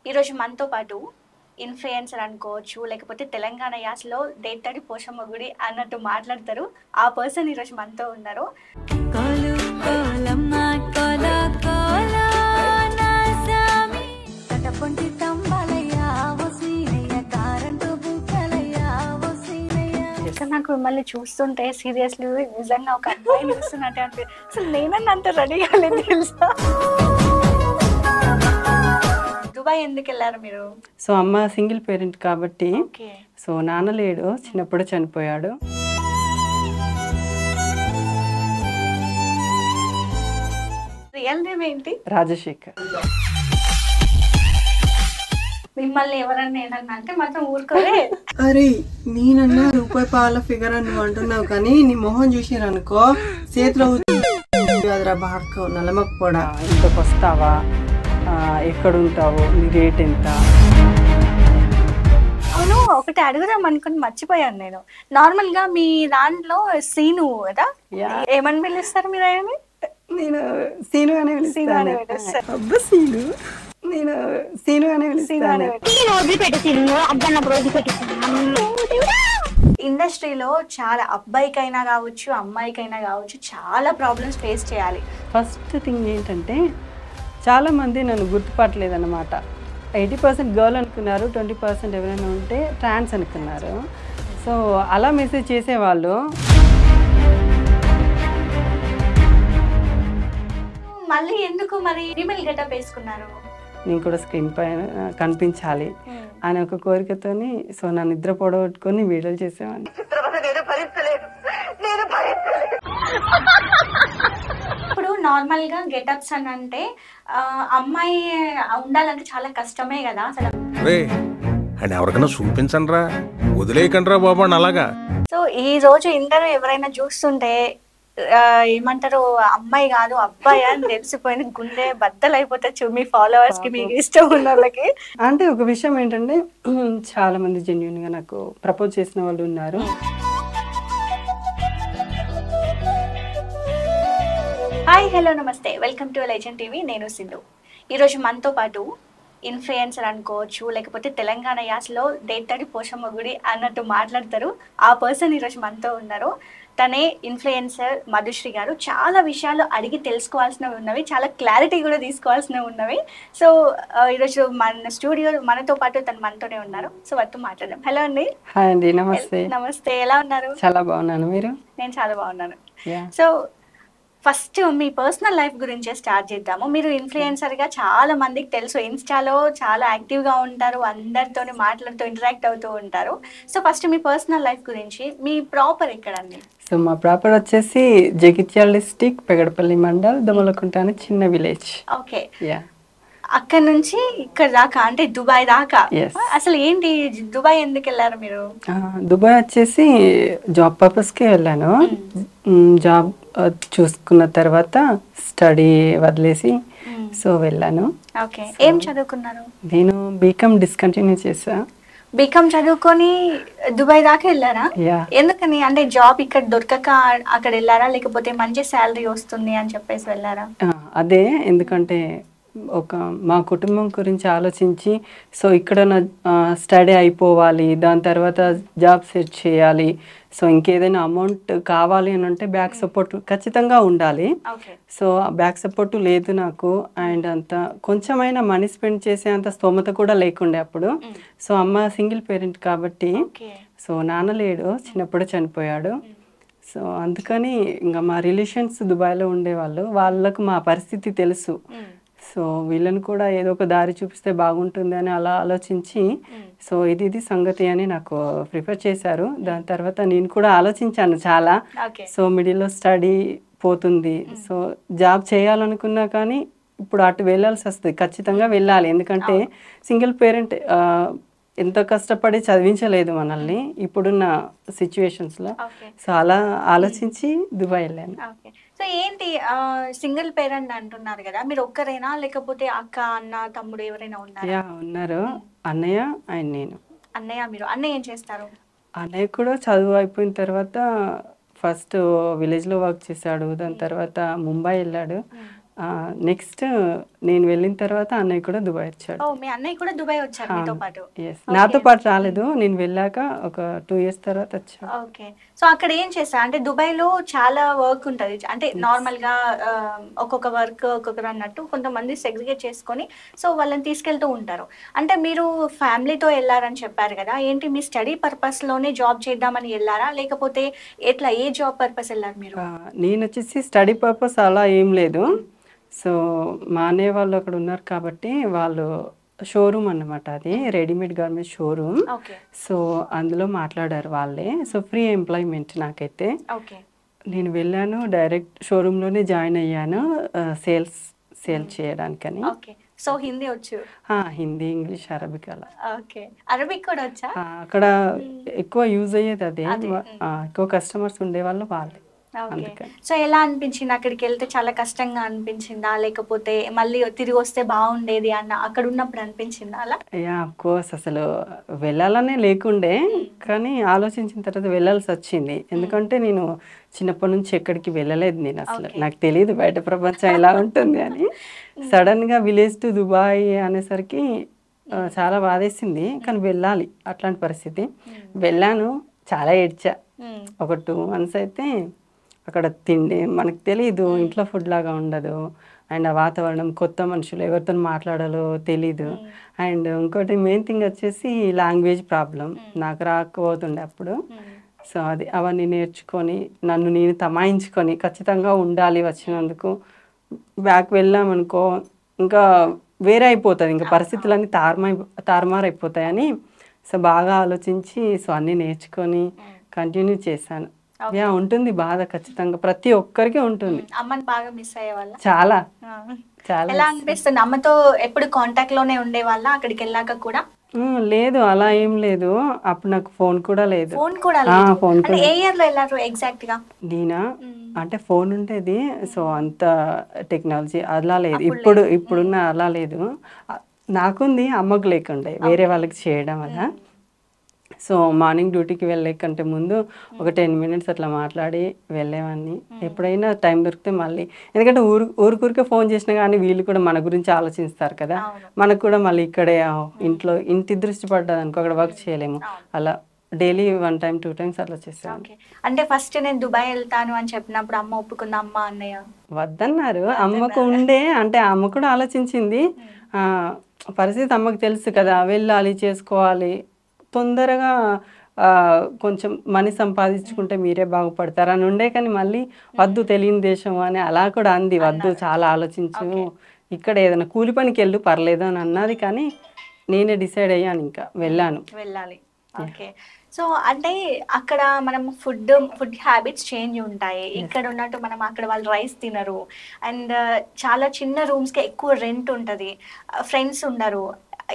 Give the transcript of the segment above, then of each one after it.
ఈరోజు మనతో పాటు ఇన్‌ఫ్లుయెన్సర్ అనుకోవచ్చు, లేకపోతే తెలంగాణ యాసలో దేత్తడి పోషమ్మ గుడి అన్నట్టు మాట్లాడతారు. ఆ పర్సన్ ఈరోజు మనతో ఉన్నారు. నాకు మిమ్మల్ని చూస్తుంటే సీరియస్లీ నిజంగా ఒక అబ్బాయిని చూస్తున్నట్టే అనిపి అసలు నేనన్నా అంత రెడీ కాలేదు తెలుసా. దుబాయ్ ఎందుకు వెళ్ళారు మీరు? సో అమ్మ సింగిల్ పేరెంట్ కాబట్టి సో నాన్న లేడు, చిన్నప్పుడు చనిపోయాడు. రియల్ నేమ్ ఏంటి? రాజశేఖర్. మిమ్మల్ని ఎవరన్నా ఏదన్నా అంటే మాత్రం ఊరుకోలే. అరే నేనన్నా రూపాయి పాల ఫిగర్ అని నువ్వు అంటున్నావు కానీ నీ మొహం చూసిరనుకో చేతిలో బాడుకో నలమకపోడా. ఇంతకు వస్తావా, ఎక్కడుంటావు, నీ రేట్ ఎంత? అవును, ఒకటి అడుగుదాం అనుకుని మర్చిపోయాను నేను. నార్మల్ గా మీ దాంట్లో సీను కదా, ఏమని పిలుస్తారు మీరు? ఆయనని నేను సీను అనే పిలుస్తాను. అబ్బా సీను, నేను సీను అనే పిలుస్తాను. ఇండస్ట్రీలో చాలా అబ్బాయికైనా కావచ్చు అమ్మాయికైనా కావచ్చు చాలా ప్రాబ్లమ్స్ ఫేస్ చేయాలి. ఫస్ట్ థింగ్ ఏంటంటే చాలామంది నన్ను గుర్తుపట్టలేదన్నమాట. 80% గర్ల్ అనుకున్నారు, 20% ఎవరైనా ఉంటే ట్రాన్స్ అనుకున్నారు. సో అలా మెసేజ్ చేసేవాళ్ళు. మళ్ళీ ఎందుకు మరి ఫీమేల్ గెటప్ వేసుకున్నారు? నేను కూడా స్క్రీన్ పైన కనిపించాలి అనే ఒక కోరికతోని సో నా నిద్ర పొడగొట్టుకొని వీడియోలు చేసేవాడిని. ఇప్పుడు నార్మల్ గా గెటప్స్ అని అంటే అమ్మాయి ఉండాలంటే చాలా కష్టమే కదా అసలు. ఎవరికైనా చూపించండి రా, వదిలేయకండి రా బాబా అలాగా. సో ఈ రోజు ఇంటర్వ్యూ ఎవరైనా చూస్తుంటే ఏమంటారు, అమ్మాయి కాదు అబ్బాయి అని తెలిసిపోయింది, గుండె బద్దలు అయిపోతుంది మీ ఫాలోవర్స్ కి, మీకు ఇష్టం ఉన్న వాళ్ళకి. అంటే ఒక విషయం ఏంటంటే చాలా మంది జెన్యూన్ గా నాకు ప్రపోజ్ చేసిన వాళ్ళు ఉన్నారు. హాయ్, హలో, నమస్తే, వెల్కమ్ టు లెజెండ్ టీవీ. నేను సింధు. ఈరోజు మనతో పాటు ఇన్ఫ్లుయెన్సర్ అనుకోవచ్చు, లేకపోతే తెలంగాణ యాసలో దేత్తడి పోషమ్మ గుడి అన్నట్టు మాట్లాడతారు. ఆ పర్సన్ ఈరోజు మనతో ఉన్నారు. తనే ఇన్ఫ్లుయెన్సర్ మధుశ్రీ గారు. చాలా విషయాలు అడిగి తెలుసుకోవాల్సినవి ఉన్నవి, చాలా క్లారిటీ కూడా తీసుకోవాల్సినవి ఉన్నవి. సో ఈరోజు మన స్టూడియో మనతో పాటు తను మనతోనే ఉన్నారు. సో వారితో మాట్లాడదాం. హలో అండి. హాయ్ అండి. నమస్తే. నమస్తే, ఎలా ఉన్నారు? చాలా బాగున్నాను, మీరు? నేను చాలా బాగున్నాను. సో ఫస్ట్ మీ పర్సనల్ లైఫ్ గురించే స్టార్ట్ చేద్దాము. మీరు ఇన్ఫ్లుయెన్సర్గా చాలా మందికి తెలుసు, ఇన్స్టాలో చాలా యాక్టివ్గా ఉంటారు, అందరితో మాట్లాడుతూ ఇంటరాక్ట్ అవుతూ ఉంటారు. సో ఫస్ట్ మీ పర్సనల్ లైఫ్ గురించి, మీ ప్రాపర్ ఎక్కడండి? సో మా ప్రాపర్ వచ్చేసి జగిత్యాల డిస్ట్రిక్ట్, పెగడపల్లి మండల్, దొమలకుంట అనే చిన్న విలేజ్. ఓకే. అక్కడ నుంచి ఇక్కడ దాకా అంటే దుబాయ్ దాకా. అసలు ఏంటి దుబాయ్ ఎందుకు వెళ్ళారు మీరు? దుబాయ్ వచ్చేసి జాబ్ పర్పస్కి వెళ్ళాను. జాబ్ చూసుకున్న తర్వాత స్టడీ వదిలేసి సో వెళ్ళాను. ఓకే. ఏం చదువుకున్నారు? నేను బీకామ్ డిస్కంటిన్యూ చేసా. బీకామ్ చదువుకొని దుబాయ్ దాకా వెళ్ళారా? ఎందుకని? అంటే జాబ్ ఇక్కడ దొరకక అక్కడ వెళ్ళారా, లేకపోతే మంచి శాలరీ వస్తుంది అని చెప్పేసి వెళ్ళారా? అదే, ఎందుకంటే మా కుటుంబం గురించి ఆలోచించి సో ఇక్కడ స్టడీ అయిపోవాలి, దాని తర్వాత జాబ్ సెట్ చేయాలి, సో ఇంకేదైనా అమౌంట్ కావాలి అని అంటే బ్యాక్ సపోర్ట్ ఖచ్చితంగా ఉండాలి. సో బ్యాక్ సపోర్ట్ లేదు నాకు, అండ్ అంత కొంచెమైనా మనీ స్పెండ్ చేసే అంత స్తోమత కూడా లేకుండే అప్పుడు. సో అమ్మ సింగిల్ పేరెంట్ కాబట్టి సో నాన్న లేడు, చిన్నప్పుడు చనిపోయాడు. సో అందుకని ఇంకా మా రిలేషన్స్ దుబాయ్లో ఉండేవాళ్ళు, వాళ్ళకు మా పరిస్థితి తెలుసు. సో వీళ్ళని కూడా ఏదో ఒక దారి చూపిస్తే బాగుంటుంది అని అలా ఆలోచించి సో ఇది సంగతి అని నాకు ప్రిఫర్ చేశారు. దాని తర్వాత నేను కూడా ఆలోచించాను చాలా. సో మిడిల్లో స్టడీ పోతుంది, సో జాబ్ చేయాలనుకున్నా కానీ ఇప్పుడు అటు వెళ్ళాల్సి వస్తుంది, ఖచ్చితంగా వెళ్ళాలి. ఎందుకంటే సింగిల్ పేరెంట్ ఎంతో కష్టపడి చదివించలేదు మనల్ని ఇప్పుడున్న సిచ్యువేషన్స్లో. సో అలా ఆలోచించి దుబాయ్ వెళ్ళాను. సో ఏంటి సింగిల్ పేరెంట్ అంటున్నారు కదా, మీరు ఒక్కరేనా లేకపోతే అక్క, అన్న, తమ్ముడు ఎవరైనా ఉన్నారా? ఉన్నారు, అన్నయ్య అండ్ నేను. అన్నయ్య, మీరు అన్నయ్య ఏం చేస్తారు? అన్నయ్య కూడా చదువు అయిపోయిన తర్వాత ఫస్ట్ విలేజ్లో వర్క్ చేశాడు, దాని తర్వాత ముంబై వెళ్ళాడు, నెక్స్ట్ నేను వెళ్ళిన తర్వాత అన్నయ్య కూడా దుబాయ్ వచ్చాడు. ఓ మీ అన్నయ్య కూడా దుబాయ్ వచ్చారు మీతో పాటు? Yes. నాతో పాటు రాలేదు, నేను వెళ్ళాక ఒక 2 years తర్వాత వచ్చాడు. ఓకే. సో అక్కడ ఏం చేస్తా అంటే దుబాయ్లో చాలా వర్క్ ఉంటుంది, అంటే నార్మల్గా ఒక్కొక్క వర్క్ ఒక్కొక్కరు అన్నట్టు కొంతమంది సెగ్రిగేట్ చేసుకొని సో వాళ్ళని తీసుకెళ్తూ ఉంటారు. అంటే మీరు ఫ్యామిలీతో వెళ్ళారని చెప్పారు కదా, ఏంటి మీ స్టడీ పర్పస్లోనే జాబ్ చేద్దామని వెళ్ళారా లేకపోతే ఎట్లా, ఏ జాబ్ పర్పస్ వెళ్ళారు మీరు? నేను వచ్చేసి స్టడీ పర్పస్ అలా ఏం లేదు. సో మా అన్నయ్య వాళ్ళు అక్కడ ఉన్నారు కాబట్టి వాళ్ళు షోరూమ్ అన్నమాట, అది readymade garment showroom. Okay. So అందులో మాట్లాడారు వాళ్ళే. సో ఫ్రీ ఎంప్లాయ్మెంట్ నాకైతే. ఓకే. నేను వెళ్ళాను, డైరెక్ట్ షోరూంలోనే జాయిన్ అయ్యాను సేల్ చేయడానికని. ఓకే. సో హిందీ వచ్చు? హిందీ, ఇంగ్లీష్, అరబిక్ అలా. ఓకే. అరబిక్ కూడా వచ్చా? అక్కడ ఎక్కువ యూజ్ అయ్యేది అదే, ఎక్కువ కస్టమర్స్ ఉండేవాళ్ళు వాళ్ళే. ఓకే. సో ఎలా అనిపించింది అక్కడికి వెళ్తే? చాలా కష్టంగా అనిపించిందా లేకపోతే మళ్ళీ తిరిగి వస్తే బాగుండేది అన్న అక్కడ ఉన్నప్పుడు అనిపించిందా అలా? ఆఫ్ కోర్స్ అసలు వెళ్ళాలనే లేకుండే, కానీ ఆలోచించిన తర్వాత వెళ్ళాల్సి వచ్చింది. ఎందుకంటే నేను చిన్నప్పటి నుంచి ఎక్కడికి వెళ్ళలేదు, నేను అసలు నాకు తెలియదు బయట ప్రపంచం ఎలా ఉంటుంది అని. సడన్గా విలేజ్ టు దుబాయ్ అనేసరికి చాలా బాధేసింది, కానీ వెళ్ళాలి అట్లాంటి పరిస్థితి. వెళ్ళాను, చాలా ఏడ్చా. ఒక 2 months అయితే అక్కడ తిండి మనకు తెలియదు, ఇంట్లో ఫుడ్ లాగా ఉండదు. అండ్ ఆ వాతావరణం, కొత్త మనుషులు, ఎవరితో మాట్లాడాలో తెలీదు. అండ్ ఇంకోటి మెయిన్ థింగ్ వచ్చేసి లాంగ్వేజ్ ప్రాబ్లం, నాకు రాకపోతుండే అప్పుడు. సో అవన్నీ నేర్చుకొని నన్ను నేను తమాయించుకొని ఖచ్చితంగా ఉండాలి వచ్చినందుకు. బ్యాక్ వెళ్ళామనుకో ఇంకా వేరే అయిపోతుంది, ఇంకా పరిస్థితులన్నీ తారుమారు అయిపోతాయని సో బాగా ఆలోచించి సో అన్నీ నేర్చుకొని కంటిన్యూ చేశాను. ఉంటుంది బాధ, ఖచ్చితంగా ప్రతి ఒక్కరికి ఉంటుంది. అమ్మని బాగా మిస్ అయ్యే వాళ్ళ? చాలా చాలా. ఎలా అనిపిస్తుంది? అమ్మతో ఎప్పుడు కాంటాక్ట్ లోనే ఉండే వాళ్ళ అక్కడికి వెళ్ళాక కూడా? లేదు, అలా ఏం లేదు. అప్పుడు నాకు ఫోన్ కూడా లేదు. ఫోన్ కూడా లేదు? ఏ ఇయర్ లో వెళ్ళారు ఎగ్జాక్ట్ గా? నేనా అంటే ఫోన్ ఉండేది, సో అంత టెక్నాలజీ అలా లేదు. ఇప్పుడున్న అలా లేదు. నాకుంది, అమ్మకు లేకుండే, వేరే వాళ్ళకి చేయడం వల్ల. సో మార్నింగ్ డ్యూటీకి వెళ్ళే కంటే ముందు ఒక 10 minutes అట్లా మాట్లాడి వెళ్ళేవాడిని. ఎప్పుడైనా టైం దొరికితే మళ్ళీ, ఎందుకంటే ఊరికే ఫోన్ చేసినా కానీ వీళ్ళు కూడా మన గురించి ఆలోచిస్తారు కదా, మనకు కూడా మళ్ళీ ఇక్కడే ఇంటి దృష్టి పడ్డది అనుకో, అక్కడ వర్క్ చేయలేము. అలా డైలీ 1 time 2 times అట్లా చేస్తాను. అంటే ఫస్ట్ నేను దుబాయ్ వెళ్తాను అని చెప్పినప్పుడు అమ్మ ఒప్పుకుందా? అమ్మ అన్నయ్య వద్దన్నారు. అమ్మకు ఉండే, అంటే అమ్మ కూడా ఆలోచించింది. పరిస్థితి అమ్మకు తెలుసు కదా, వెళ్ళాలి, చేసుకోవాలి, తొందరగా కొంచెం మనీ సంపాదించుకుంటే మీరే బాగుపడతారు అని ఉండే. కానీ మళ్ళీ వద్దు, తెలియని దేశం అని అలా కూడా అంది. వద్దు, చాలా ఆలోచించు, ఇక్కడ ఏదైనా కూలి పనికి వెళ్ళు పర్లేదు అని అన్నది. కానీ నేనే డిసైడ్ అయ్యాను, ఇంకా వెళ్ళాలి. ఓకే. సో అంటే అక్కడ మనం ఫుడ్ హ్యాబిట్స్ చేంజ్ ఉంటాయి. ఇక్కడ ఉన్నట్టు మనం అక్కడ వాళ్ళు రైస్ తినరు, అండ్ చాలా చిన్న రూమ్స్కి ఎక్కువ రెంట్ ఉంటుంది, ఫ్రెండ్స్ ఉండరు,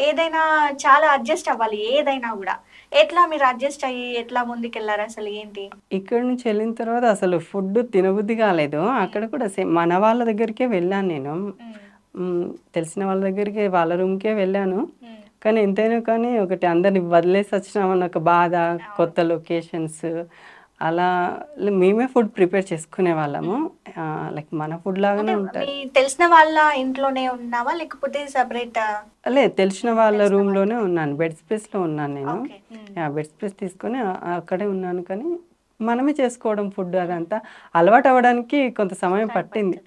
ఏదైనా చాలా అడ్జస్ట్ అవ్వాలి, ఏదైనా కూడా. ఎట్లా మీరు అడ్జస్ట్ అయ్యి ఎట్లా ముందుకెళ్ళారు అసలు ఏంటి? ఇక్కడ నుంచి వెళ్ళిన తర్వాత అసలు ఫుడ్ తినబుద్ధి కాలేదు. అక్కడ కూడా సేమ్ మన వాళ్ళ దగ్గరికే వెళ్ళాను నేను, తెలిసిన వాళ్ళ దగ్గరికి, వాళ్ళ రూమ్కే వెళ్ళాను. కానీ ఎంతైనా కానీ ఒకటి, అందరిని వదిలేసి వచ్చినామన్న ఒక బాధ, కొత్త లొకేషన్స్, అలా మేమే ఫుడ్ ప్రిపేర్ చేసుకునే వాళ్ళము. లైక్ మన ఫుడ్ లాగానే ఉంటుంది. తెలిసిన వాళ్ళ ఇంట్లోనే ఉన్నావా లేకపోతే సెపరేట్? లేదు, తెలిసిన వాళ్ళ రూమ్ లోనే ఉన్నాను, బెడ్ స్పేస్ లో ఉన్నాను నేను. బెడ్ స్పేస్ తీసుకొని అక్కడే ఉన్నాను. కానీ మనమే చేసుకోవడం ఫుడ్, అదంతా అలవాటు అవ్వడానికి కొంత సమయం పట్టింది.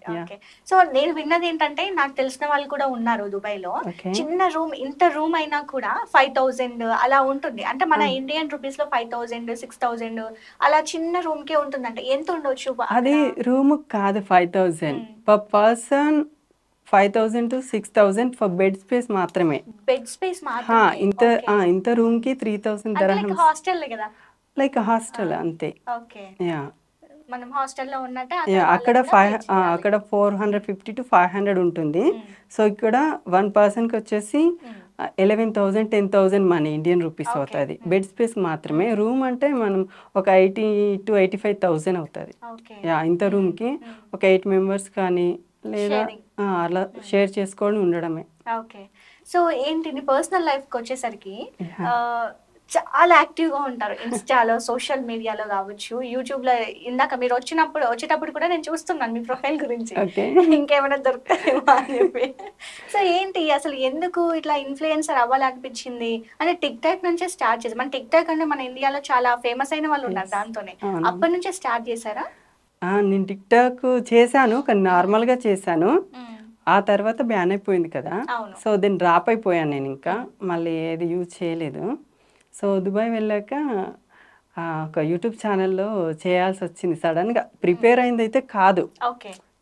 సో నేను విన్నది ఏంటంటే, నాకు తెలిసిన వాళ్ళు కూడా ఉన్నారు దుబాయ్లో, చిన్న రూమ్, ఇంత రూమ్ అయినా కూడా 5000 అలా ఉంటుంది. అంటే మన ఇండియన్ రూపీస్ లో 5000 6000 అలా చిన్న రూమ్ కే ఉంటుందంట. ఎంత ఉండొచ్చు అది? రూమ్ కాదు, 5000 per person, 5000 to 6000 for bed space మాత్రమే. బెడ్ స్పేస్ మాత్రమే. ఇంత రూమ్ కి 3000 dirhams. హాస్టల్ కదా? లైక్ హాస్టల్ అంతే. ఓకే. మనం హాస్టల్లో ఉన్నట్టే అక్కడ 450 to 500 ఉంటుంది. సో ఇక్కడ 1 personకి వచ్చేసి 11,000 10,000 మనీ, ఇండియన్ రూపీస్ అవుతుంది బెడ్ స్పేస్ మాత్రమే. రూమ్ అంటే మనం ఒక 80 to 85,000 అవుతుంది. ఇంత రూమ్కి ఒక 8 members కానీ లేదా అలా షేర్ చేసుకొని ఉండడమే. ఓకే. సో ఏంటి నీ పర్సనల్ లైఫ్కి వచ్చేసరికి చాలా యాక్టివ్గా ఉంటారు ఇన్స్టాలో, సోషల్ మీడియాలో కావచ్చు, యూట్యూబ్లో. ఇందాక మీరు వచ్చేటప్పుడు కూడా నేను చూస్తున్నాను మీ ప్రొఫైల్ గురించి, ఇంకేమైనా దొరుకుతాయేమో అని చెప్పి. సో ఏంటి అసలు ఎందుకు ఇట్లా ఇన్ఫ్లుయెన్సర్ అవ్వాలనిపించింది? అంటే టిక్ టాక్ నుంచే స్టార్ట్ చేసి, మన టిక్ టాక్ అంటే మన ఇండియాలో చాలా ఫేమస్ అయిన వాళ్ళు ఉన్నారు దాంతోనే, అప్పటి నుంచే స్టార్ట్ చేశారా? నేను టిక్ టాక్ చేశాను, కానీ నార్మల్గా చేశాను. ఆ తర్వాత బ్యాన్ అయిపోయింది కదా, సో దీన్ని డ్రాప్ అయిపోయాను నేను, ఇంకా మళ్ళీ ఏది యూజ్ చేయలేదు. సో దుబాయ్ వెళ్ళాక ఒక యూట్యూబ్ ఛానల్లో చేయాల్సి వచ్చింది సడన్గా. ప్రిపేర్ అయింది అయితే కాదు,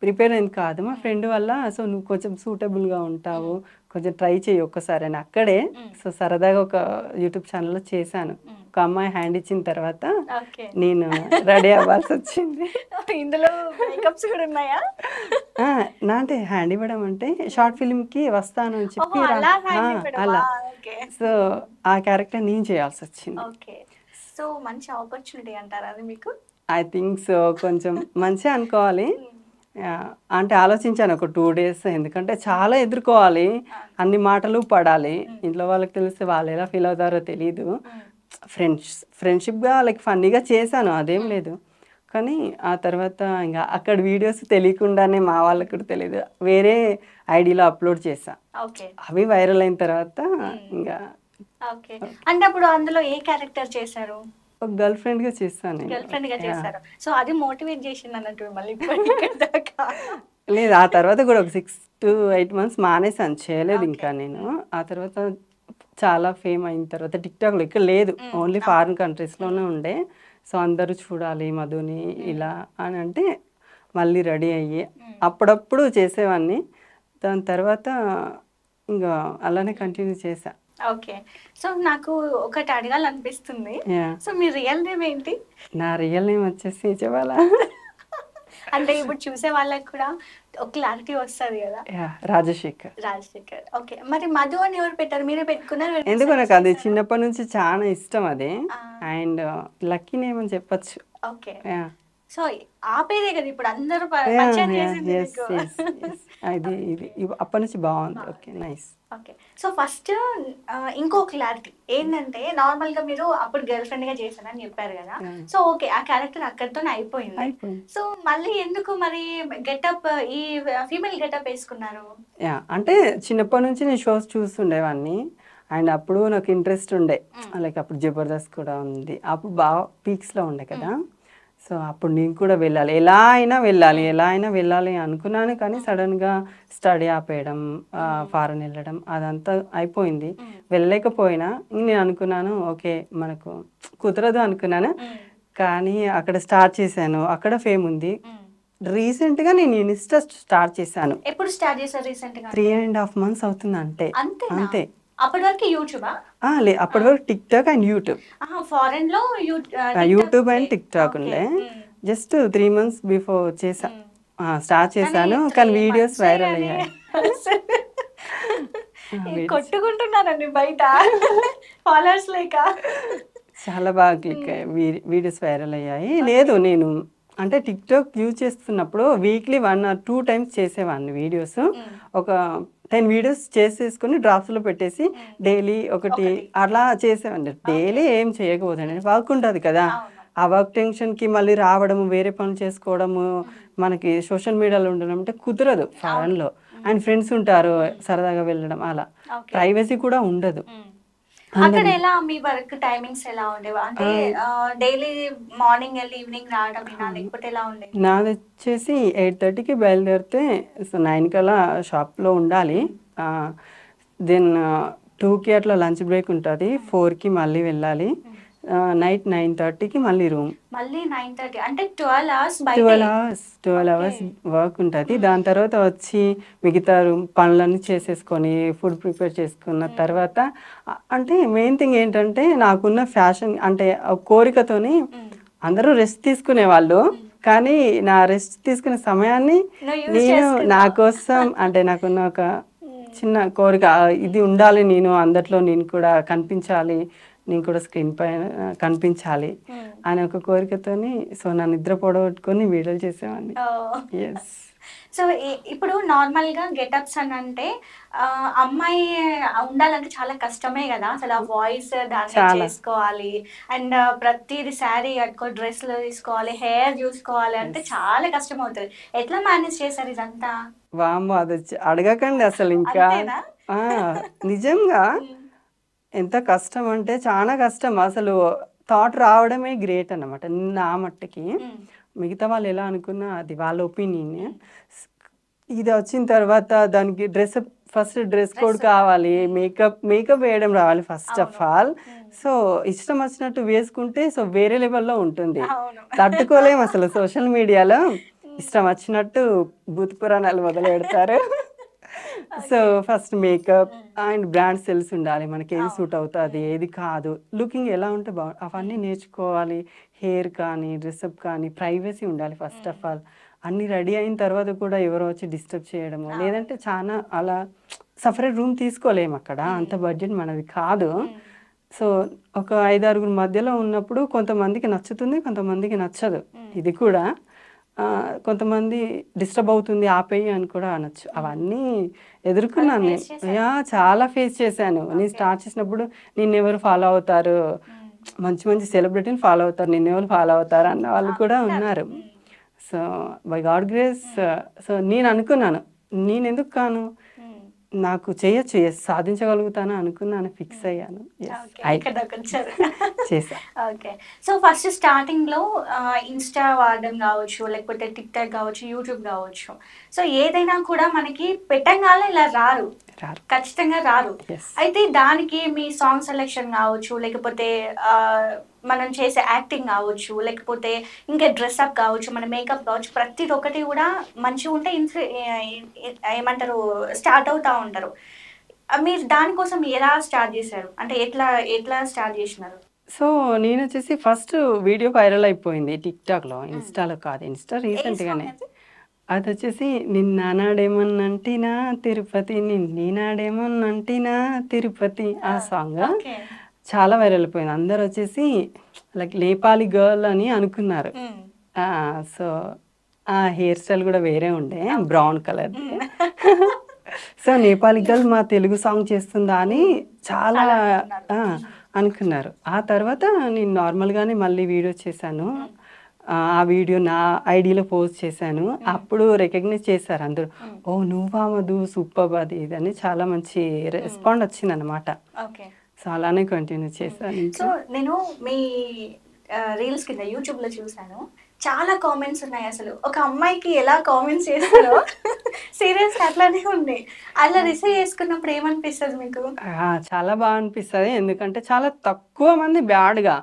ప్రిపేర్ అయింది కాదు, మా ఫ్రెండ్ వల్ల. సో నువ్వు కొంచెం సూటబుల్గా ఉంటావు, కొంచెం ట్రై చేయి ఒక్కసారి అని అక్కడే. సో సరదాగా ఒక యూట్యూబ్ ఛానల్లో చేశాను. ఒక అమ్మాయి హ్యాండ్ ఇచ్చిన తర్వాత నేను రెడీ అవ్వాల్సి వచ్చింది. ఇందులో మేకప్స్ కూడా ఉన్నాయా? నా అంటే హ్యాండ్ ఇవ్వడం అంటే షార్ట్ ఫిల్మ్కి వస్తాను అని చెప్పి అలా. సో ఆ క్యారెక్టర్ నేను చేయాల్సి వచ్చింది. సో మంచి ఆపర్చునిటీ అంటారా అది మీకు? ఐ థింక్ సో, కొంచెం మంచిగా అనుకోవాలి. అంటే ఆలోచించాను ఒక 2 days, ఎందుకంటే చాలా ఎదుర్కోవాలి, అన్ని మాటలు పడాలి. ఇంట్లో వాళ్ళకి తెలిస్తే వాళ్ళు ఎలా ఫీల్ అవుతారో తెలీదు. ఫ్రెండ్షిప్గా లైక్ ఫన్నీగా చేశాను, అదేం లేదు. కానీ ఆ తర్వాత ఇంకా అక్కడ వీడియోస్ తెలియకుండానే మా వాళ్ళకి కూడా తెలియదు, వేరే ఐడిలో అప్లోడ్ చేశా. అవి వైరల్ అయిన తర్వాత ఇంకా. అంటే అప్పుడు అందులో ఏ క్యారెక్టర్ చేశారు? ఒక గర్ల్ ఫ్రెండ్ గా చేశాను. గర్ల్ ఫ్రెండ్ గా చేశారు. సో అది మోటివేట్ చేసింది అన్నట్టు మళ్ళీ. లేదు, ఆ తర్వాత కూడా ఒక 6 to 8 months మానేసాను, చేయలేదు ఇంకా నేను. ఆ తర్వాత చాలా ఫేమ్ అయిన తర్వాత టిక్ టాక్లో ఇక్కడ లేదు, ఓన్లీ ఫారిన్ కంట్రీస్లోనే ఉండే. సో అందరూ చూడాలి మధుని ఇలా అని అంటే మళ్ళీ రెడీ అయ్యి అప్పుడప్పుడు చేసేవాడిని. దాని తర్వాత ఇంకా అలానే కంటిన్యూ చేశా. ఓకే, సో నాకు ఒకటి అడగాలనిపిస్తుంది. సో మీ రియల్ నేమ్ ఏంటి? నా రియల్ నేమ్ వచ్చేసి చెప్పాలా? అంటే ఇప్పుడు చూసే వాళ్ళకి కూడా ఒక క్లారిటీ వస్తుంది కదా. రాజశేఖర్. రాజశేఖర్, ఓకే. మరి మధు అని ఎవరు పెట్టారు? మీరే పెట్టుకున్నారు? ఎందుకు నాకు అది చిన్నప్పటి నుంచి చాలా ఇష్టం అది, అండ్ లక్కీ నేమ్ అని చెప్పచ్చు. ఓకే, సో ఆ పేరే కదా ఇప్పుడు అందరూ పరిచయం చేసింది. ఇది అప్పటి నుంచి బాగుంది. Okay, nice. Okay, so first ఇంకో క్లారిటీ ఏంటంటే, నార్మల్ గా మీరు అప్పుడు గర్ల్ ఫ్రెండ్ గా చేశానని చెప్పారు కదా. సో ఓకే, ఆ క్యారెక్టర్ అక్కడితోనే అయిపోయింది. సో మళ్ళీ ఎందుకు మరి గెటప్, ఈ ఫీమేల్ గెటప్ వేసుకున్నారు? అంటే చిన్నప్పటి నుంచి నేను షోస్ చూస్తుండేవాడిని, అండ్ అప్పుడు నాకు ఇంట్రెస్ట్ ఉండే. లైక్ అప్పుడు జబర్దస్త్ కూడా ఉంది, అప్పుడు బాగా పీక్స్లో ఉండే కదా. సో అప్పుడు నేను కూడా వెళ్ళాలి, ఎలా అయినా వెళ్ళాలి అనుకున్నాను. కానీ సడన్గా స్టడీ ఆపేయడం, ఫారెన్ వెళ్ళడం అదంతా అయిపోయింది. వెళ్ళలేకపోయినా నేను అనుకున్నాను ఓకే మనకు కుదరదు అనుకున్నాను. కానీ అక్కడ స్టార్ట్ చేశాను, అక్కడ ఫేమ్ ఉంది. రీసెంట్గా నేను ఇన్స్టా స్టార్ట్ చేశాను. ఎప్పుడు స్టార్ట్ చేశారు? రీసెంట్గా 3.5 months అవుతుంది. అంతే. అప్పటి వరకు యూట్యూబా? లేదు, అప్పటి వరకు tick talk and YouTube. Foreign లో యూట్యూబ్ అండ్ టిక్ టాక్ ఉండే. జస్ట్ 3 months బిఫోర్ స్టార్ట్ చేశాను, కానీ వీడియోస్ వైరల్ అయ్యాయి. కొట్టుకుంటున్నారండి బయట ఫాలోవర్స్ లేక. చాలా బాగా క్లిక్ అయ్యాయి, వీడియోస్ వైరల్ అయ్యాయి. లేదు, నేను అంటే టిక్ టాక్ యూజ్ చేస్తున్నప్పుడు వీక్లీ 1 or 2 times చేసేవాడిని వీడియోస్. ఒక 10 videos చేసేసుకుని డ్రాఫ్ట్స్లో పెట్టేసి డైలీ ఒకటి అలా చేసేవాడిని. డైలీ ఏం చేయకపోతుండే, వర్క్ ఉంటుంది కదా, ఆ వర్క్ టెన్షన్కి మళ్ళీ రావడము, వేరే పనులు చేసుకోవడము, మనకి సోషల్ మీడియాలో ఉండడం అంటే కుదరదు ఫారెన్లో. అండ్ ఫ్రెండ్స్ ఉంటారు, సరదాగా వెళ్ళడం, అలా ప్రైవసీ కూడా ఉండదు. అక్కడ ఎలా మీ వర్క్ టైమింగ్స్ ఎలా ఉండేవా? అంటే డైలీ మార్నింగ్ వెళ్ళి ఈవినింగ్ రావడం లేకపోతే ఎలా ఉండేది? నాది వచ్చేసి 8:30కి బయలుదేరితే 9 కల్లా షాప్లో ఉండాలి. దెన్ 2కి అట్లా లంచ్ బ్రేక్ ఉంటుంది, 4కి మళ్ళీ వెళ్ళాలి. నైట్ 9:30కి మళ్ళీ రూమ్. మళ్ళీ 9:30 అంటే 12 hours 12 hours వర్క్ ఉంటుంది. దాని తర్వాత వచ్చి మిగతా పనులన్నీ చేసేసుకొని ఫుడ్ ప్రిపేర్ చేసుకున్న తర్వాత, అంటే మెయిన్ థింగ్ ఏంటంటే నాకున్న ఫ్యాషన్ అంటే కోరికతోని అందరూ రెస్ట్ తీసుకునే వాళ్ళు, కానీ నా రెస్ట్ తీసుకునే సమయాన్ని నేను నా కోసం, అంటే నాకున్న ఒక చిన్న కోరిక, ఇది ఉండాలి, నేను అందట్లో నేను కూడా కనిపించాలి, నేను కూడా స్క్రీన్ పైన కనిపించాలి అనే ఒక కోరికతోని. సో నా నిద్ర పొడగొట్టుకొని వీడియోలు చేసేవాడిని. సో ఇప్పుడు నార్మల్గా గెటప్స్ అని అంటే అమ్మాయి ఉండాలంటే చాలా కష్టమే కదా అసలు. ఆ వాయిస్ దాన్ని చేసుకోవాలి అండ్ ప్రతిది శారీ కట్టుకో, డ్రెస్లు తీసుకోవాలి, హెయిర్ చూసుకోవాలి అంటే చాలా కష్టం అవుతుంది. ఎట్లా మేనేజ్ చేశారు ఇదంతా? వామ్మో, అది అడగకండి అసలు. ఇంకా నిజంగా ఎంత కష్టం అంటే చాలా కష్టం. అసలు థాట్ రావడమే గ్రేట్ అన్నమాట నా మట్టుకి. మిగతా వాళ్ళు ఎలా అనుకున్నా అది వాళ్ళ ఒపీనియన్. ఇది వచ్చిన తర్వాత దానికి ఫస్ట్ డ్రెస్ కోడ్ కావాలి, మేకప్ వేయడం రావాలి ఫస్ట్ ఆఫ్ ఆల్. సో ఇష్టం వచ్చినట్టు వేసుకుంటే సో వేరే లెవెల్లో ఉంటుంది, తట్టుకోలేము అసలు. సోషల్ మీడియాలో ఇష్టం వచ్చినట్టు భూత పురాణాలు మొదలు పెడతారు. So first makeup and brands తెలిసి ఉండాలి మనకి, ఏది సూట్ అవుతుంది ఏది కాదు, లుకింగ్ ఎలా ఉంటే అవన్నీ నేర్చుకోవాలి. హెయిర్ కానీ డ్రెస్అప్ కానీ ప్రైవసీ ఉండాలి ఫస్ట్ ఆఫ్ ఆల్. అన్నీ రెడీ అయిన తర్వాత కూడా ఎవరో వచ్చి డిస్టర్బ్ చేయడము, లేదంటే చాలా అలా సపరేట్ రూమ్ తీసుకోలేము అక్కడ, అంత బడ్జెట్ మనది కాదు. సో ఒక 5-6 మధ్యలో ఉన్నప్పుడు కొంతమందికి నచ్చుతుంది, కొంతమందికి నచ్చదు. ఇది కూడా కొంతమంది డిస్టర్బ్ అవుతుంది ఆపేయి అని కూడా అనొచ్చు. అవన్నీ ఎదుర్కొన్నాను నేను. చాలా ఫేస్ చేశాను. నేను స్టార్ట్ చేసినప్పుడు నిన్నెవరు ఫాలో అవుతారు, మంచి మంచి సెలబ్రిటీని ఫాలో అవుతారు, నిన్నెవరు ఫాలో అవుతారు అన్న వాళ్ళు కూడా ఉన్నారు. So by God grace so నేను అనుకున్నాను నేను ఎందుకు కాను, నాకు చేయొచ్చు, సాధించగలుగుతాను అనుకున్నాను, ఫిక్స్ అయ్యాను, చేసా. ఓకే. సో ఫస్ట్ స్టార్టింగ్ లో ఇన్స్టా వాడడం కావచ్చు, లేకపోతే టిక్ టాక్ కావచ్చు, యూట్యూబ్ కావచ్చు, సో ఏదైనా కూడా మనకి పెట్టంగానే ఇలా రారు, ఖచ్చితంగా రారు. అయితే దానికి మీ సాంగ్ సెలెక్షన్ కావచ్చు, లేకపోతే మనం చేసే యాక్టింగ్ కావచ్చు, లేకపోతే ఇంకా డ్రెస్అప్ కావచ్చు, మన మేకప్ కావచ్చు, ప్రతి ఒక్కటి కూడా మంచిగా ఉంటే ఏమంటారు స్టార్ట్ అవుతా ఉంటారు. మీరు దానికోసం ఎలా స్టార్ట్ చేశారు, అంటే ఎట్లా స్టార్ట్ చేసినారు? సో నేను వచ్చేసి ఫస్ట్ వీడియో వైరల్ అయిపోయింది టిక్టాక్లో, ఇన్స్టాలో కాదు, ఇన్స్టా రీసెంట్గానే. అది వచ్చేసి నిన్నాడేమన్నంటినా తిరుపతి, నిన్నీనాడేమన్నంటినా తిరుపతి, ఆ సాంగ్ చాలా వైరల్ అయిపోయింది. అందరు వచ్చేసి లైక్ నేపాలి గర్ల్ అని అనుకున్నారు. సో ఆ హెయిర్ స్టైల్ కూడా వేరే ఉండే, brown colour. So Nepali girl మా తెలుగు సాంగ్ చేస్తుందా అని చాలా అనుకున్నారు. ఆ తర్వాత నేను నార్మల్గానే మళ్ళీ వీడియో చేశాను. ఆ వీడియో నా ఐడిలో పోస్ట్ చేశాను. అప్పుడు రికగ్నైజ్ చేశారు అందరూ, ఓ నువ్వా మధు, సూపర్, అది ఇదని చాలా మంచి రెస్పాండ్ వచ్చింది అనమాట. సో అలానే కంటిన్యూ చేశాను. సో నేను మీ రీల్స్ కింద యూట్యూబ్లో చూసాను, చాలా కామెంట్స్ ఉన్నాయి. అసలు ఒక అమ్మాయికి ఎలా కామెంట్స్ చేస్తారో సీరియస్ అట్లానే ఉంది. అలా రిసీవ్ చేసుకున్నప్పుడు ఏమనిపిస్తుంది మీకు? చాలా బాగా అనిపిస్తుంది, ఎందుకంటే చాలా తక్కువ మంది బ్యాడ్గా,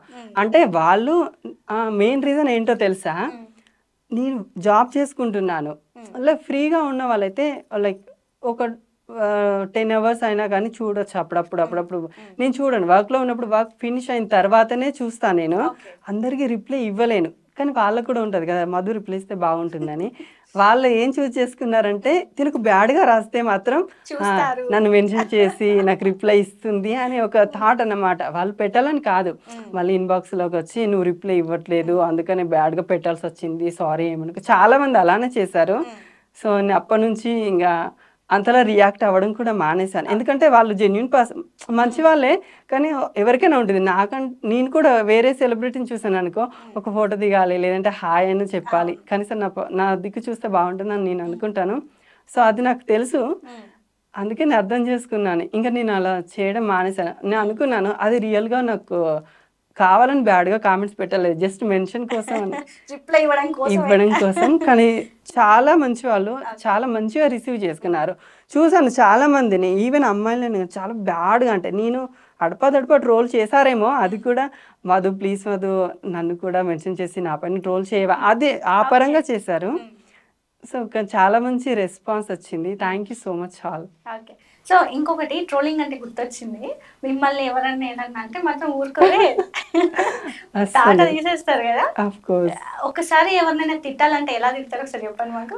అంటే వాళ్ళు మెయిన్ రీజన్ ఏంటో తెలుసా, నేను జాబ్ చేసుకుంటున్నాను, లైక్ ఫ్రీగా ఉన్న వాళ్ళైతే లైక్ ఒక 10 hours అయినా కానీ చూడొచ్చు. అప్పుడప్పుడు నేను చూడను, వర్క్లో ఉన్నప్పుడు వర్క్ ఫినిష్ అయిన తర్వాతనే చూస్తాను. నేను అందరికీ రిప్లై ఇవ్వలేను, కానీ వాళ్ళకు కూడా ఉంటుంది కదా మధు రిప్లై ఇస్తే బాగుంటుందని. వాళ్ళు ఏం చూస్ చేసుకున్నారంటే తినకు బ్యాడ్గా రాస్తే మాత్రం నన్ను మెన్షన్ చేసి నాకు రిప్లై ఇస్తుంది అని ఒక థాట్ అన్నమాట. వాళ్ళు పెట్టాలని కాదు, మళ్ళీ ఇన్బాక్స్లోకి వచ్చి నువ్వు రిప్లై ఇవ్వట్లేదు అందుకని బ్యాడ్గా పెట్టాల్సి వచ్చింది, సారీ ఏమనుకో. చాలా మంది అలానే చేశారు. సో నేను అప్పటి నుంచి ఇంకా అంతలా రియాక్ట్ అవ్వడం కూడా మానేశాను, ఎందుకంటే వాళ్ళు జెన్యున్ పర్సన్, మంచి వాళ్ళే. కానీ ఎవరికైనా ఉంటుంది, నేను కూడా వేరే సెలబ్రిటీని చూసాను అనుకో, ఒక ఫోటో దిగాలి లేదంటే హాయ్ అని చెప్పాలి, కనీసం నా దిక్కు చూస్తే బాగుంటుందని నేను అనుకుంటాను. సో అది నాకు తెలుసు, అందుకే నేను అర్థం చేసుకున్నాను. ఇంకా నేను అలా చేయడం మానేశాను. నేను అనుకున్నాను అది రియల్గా నాకు కావాలని బ్యాడ్గా కామెంట్స్ పెట్టలేదు, జస్ట్ మెన్షన్ కోసం, రిప్లై ఇవ్వడం కోసం. కానీ చాలా మంచి వాళ్ళు చాలా మంచిగా రిసీవ్ చేసుకున్నారు. చూసాను చాలా మందిని, ఈవెన్ అమ్మాయిలని చాలా బ్యాడ్గా, అంటే నేను అడపదడప ట్రోల్ చేశారేమో, అది కూడా మధు ప్లీజ్ మధు నన్ను కూడా మెన్షన్ చేసి నా పైన ట్రోల్ చేయవా, అదే ఆ పరంగా చేశారు. సో చాలా మంచి రెస్పాన్స్ వచ్చింది. Thank you so much all. Okay. So ఇంకొకటి ట్రోలింగ్ అంటే గుర్తొచ్చింది, మిమ్మల్ని ఎవరన్నా ఏదన్నా అంటే మాత్రం ఊరుకోలే తాట తీసేస్తారు కదా. ఒకసారి ఎవరినైనా తిట్టాలంటే ఎలా తిడతారు ఒకసారి చెప్పండి మాకు.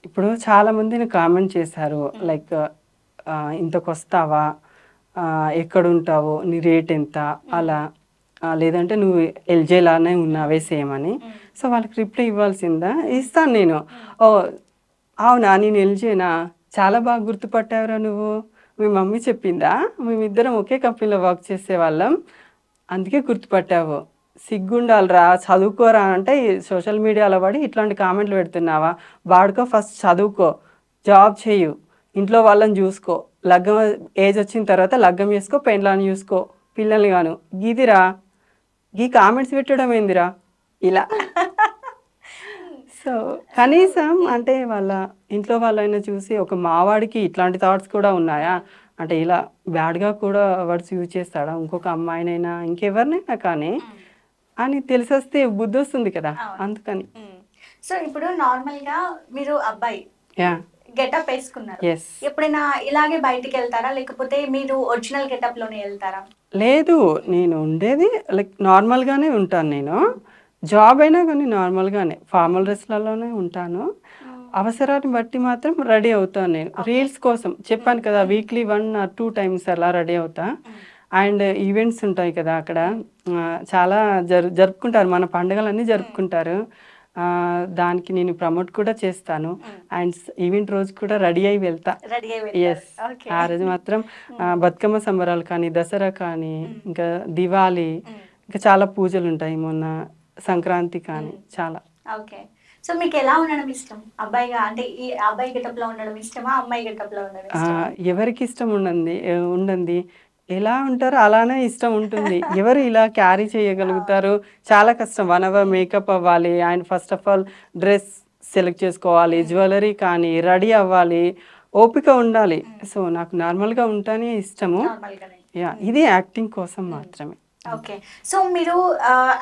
ఇప్పుడు చాలా మందిని కామెంట్ చేశారు, లైక్ ఇంతకు వస్తావా, ఎక్కడుంటావు, నీ రేట్ ఎంత, అలా, లేదంటే నువ్వు ఎల్జేలానే ఉన్నావే సేమ్ అని. సో వాళ్ళకి రిప్లై ఇవ్వాల్సిందా, ఇస్తాను నేను. ఓ అవునా, నేను ఎల్జీనా? చాలా బాగా గుర్తుపట్టావురా నువ్వు. మీ మమ్మీ చెప్పిందా? మేమిద్దరం ఒకే కంపెనీలో వర్క్ చేసేవాళ్ళం, అందుకే గుర్తుపట్టావు. సిగ్గుండాలిరా, చదువుకోరా అంటే ఈ సోషల్ మీడియాలో పడి ఇట్లాంటి కామెంట్లు పెడుతున్నావా? వాడుకో, ఫస్ట్ చదువుకో, జాబ్ చేయు, ఇంట్లో వాళ్ళని చూసుకో, లగ్గం ఏజ్ వచ్చిన తర్వాత లగ్గం చేసుకో, పెండ్లాన్ని చూసుకో, పిల్లల్ని గాను. గీదిరా, గీ కామెంట్స్ పెట్టడం ఏందిరా ఇలా? సో కనీసం అంటే వాళ్ళ ఇంట్లో వాళ్ళైనా చూసి ఒక మావాడికి ఇట్లాంటి థాట్స్ కూడా ఉన్నాయా అంటే, ఇలా బ్యాడ్గా కూడా వర్డ్స్ యూజ్ చేస్తాడా ఇంకొక అమ్మాయినైనా ఇంకెవరినైనా కానీ అని తెలిసొస్తే బుద్ధి వస్తుంది కదా, అందుకని. సో ఇప్పుడు నార్మల్ గా మీరు అబ్బాయి యా గెటప్ వేసుకున్నారు, ఎస్. ఎప్పుడైనా ఇలాగే బయటికి వెళ్తారా లేకపోతే మీరు ఒరిజినల్ గెటప్ లోనే వెళ్తారా? లేదు, నేను ఉండేది లైక్ నార్మల్గానే ఉంటాను. నేను జాబ్ అయినా కానీ నార్మల్గానే ఫార్మల్ డ్రెస్లలోనే ఉంటాను. అవసరాన్ని బట్టి మాత్రం రెడీ అవుతాను. నేను రీల్స్ కోసం చెప్పాను కదా, వీక్లీ 1 or 2 times అలా రెడీ అవుతా. అండ్ ఈవెంట్స్ ఉంటాయి కదా అక్కడ, చాలా జరుపుకుంటారు, మన పండుగలన్నీ జరుపుకుంటారు. దానికి నేను ప్రమోట్ కూడా చేస్తాను. అండ్ ఈవెంట్ రోజు కూడా రెడీ అయి వెళ్తా. ఎస్, ఆ రోజు మాత్రం బతుకమ్మ సంబరాలు కానీ, దసరా కానీ, ఇంకా దివాళీ, ఇంకా చాలా పూజలు ఉంటాయి, మొన్న సంక్రాంతి కానీ చాలా. ఓకే. సో మీకు ఎలా ఉండడం ఇష్టం? అబ్బాయిగా అంటే ఈ అబ్బాయి గెటప్ లో ఉండడం ఇష్టమా, అమ్మాయి గెటప్ లో ఉండడం ఇష్టమా? ఎవరికి ఇష్టం ఉండండి, ఎలా ఉంటారో అలానే ఇష్టం ఉంటుంది. ఎవరు ఇలా క్యారీ చేయగలుగుతారు? చాలా కష్టం. 1 hour మేకప్ అవ్వాలి, and first of all dress select చేసుకోవాలి, జ్యువెలరీ కానీ, రెడీ అవ్వాలి, ఓపిక ఉండాలి. సో నాకు నార్మల్గా ఉంటానే ఇష్టము. యా, ఇది యాక్టింగ్ కోసం మాత్రమే. ఓకే. సో మీరు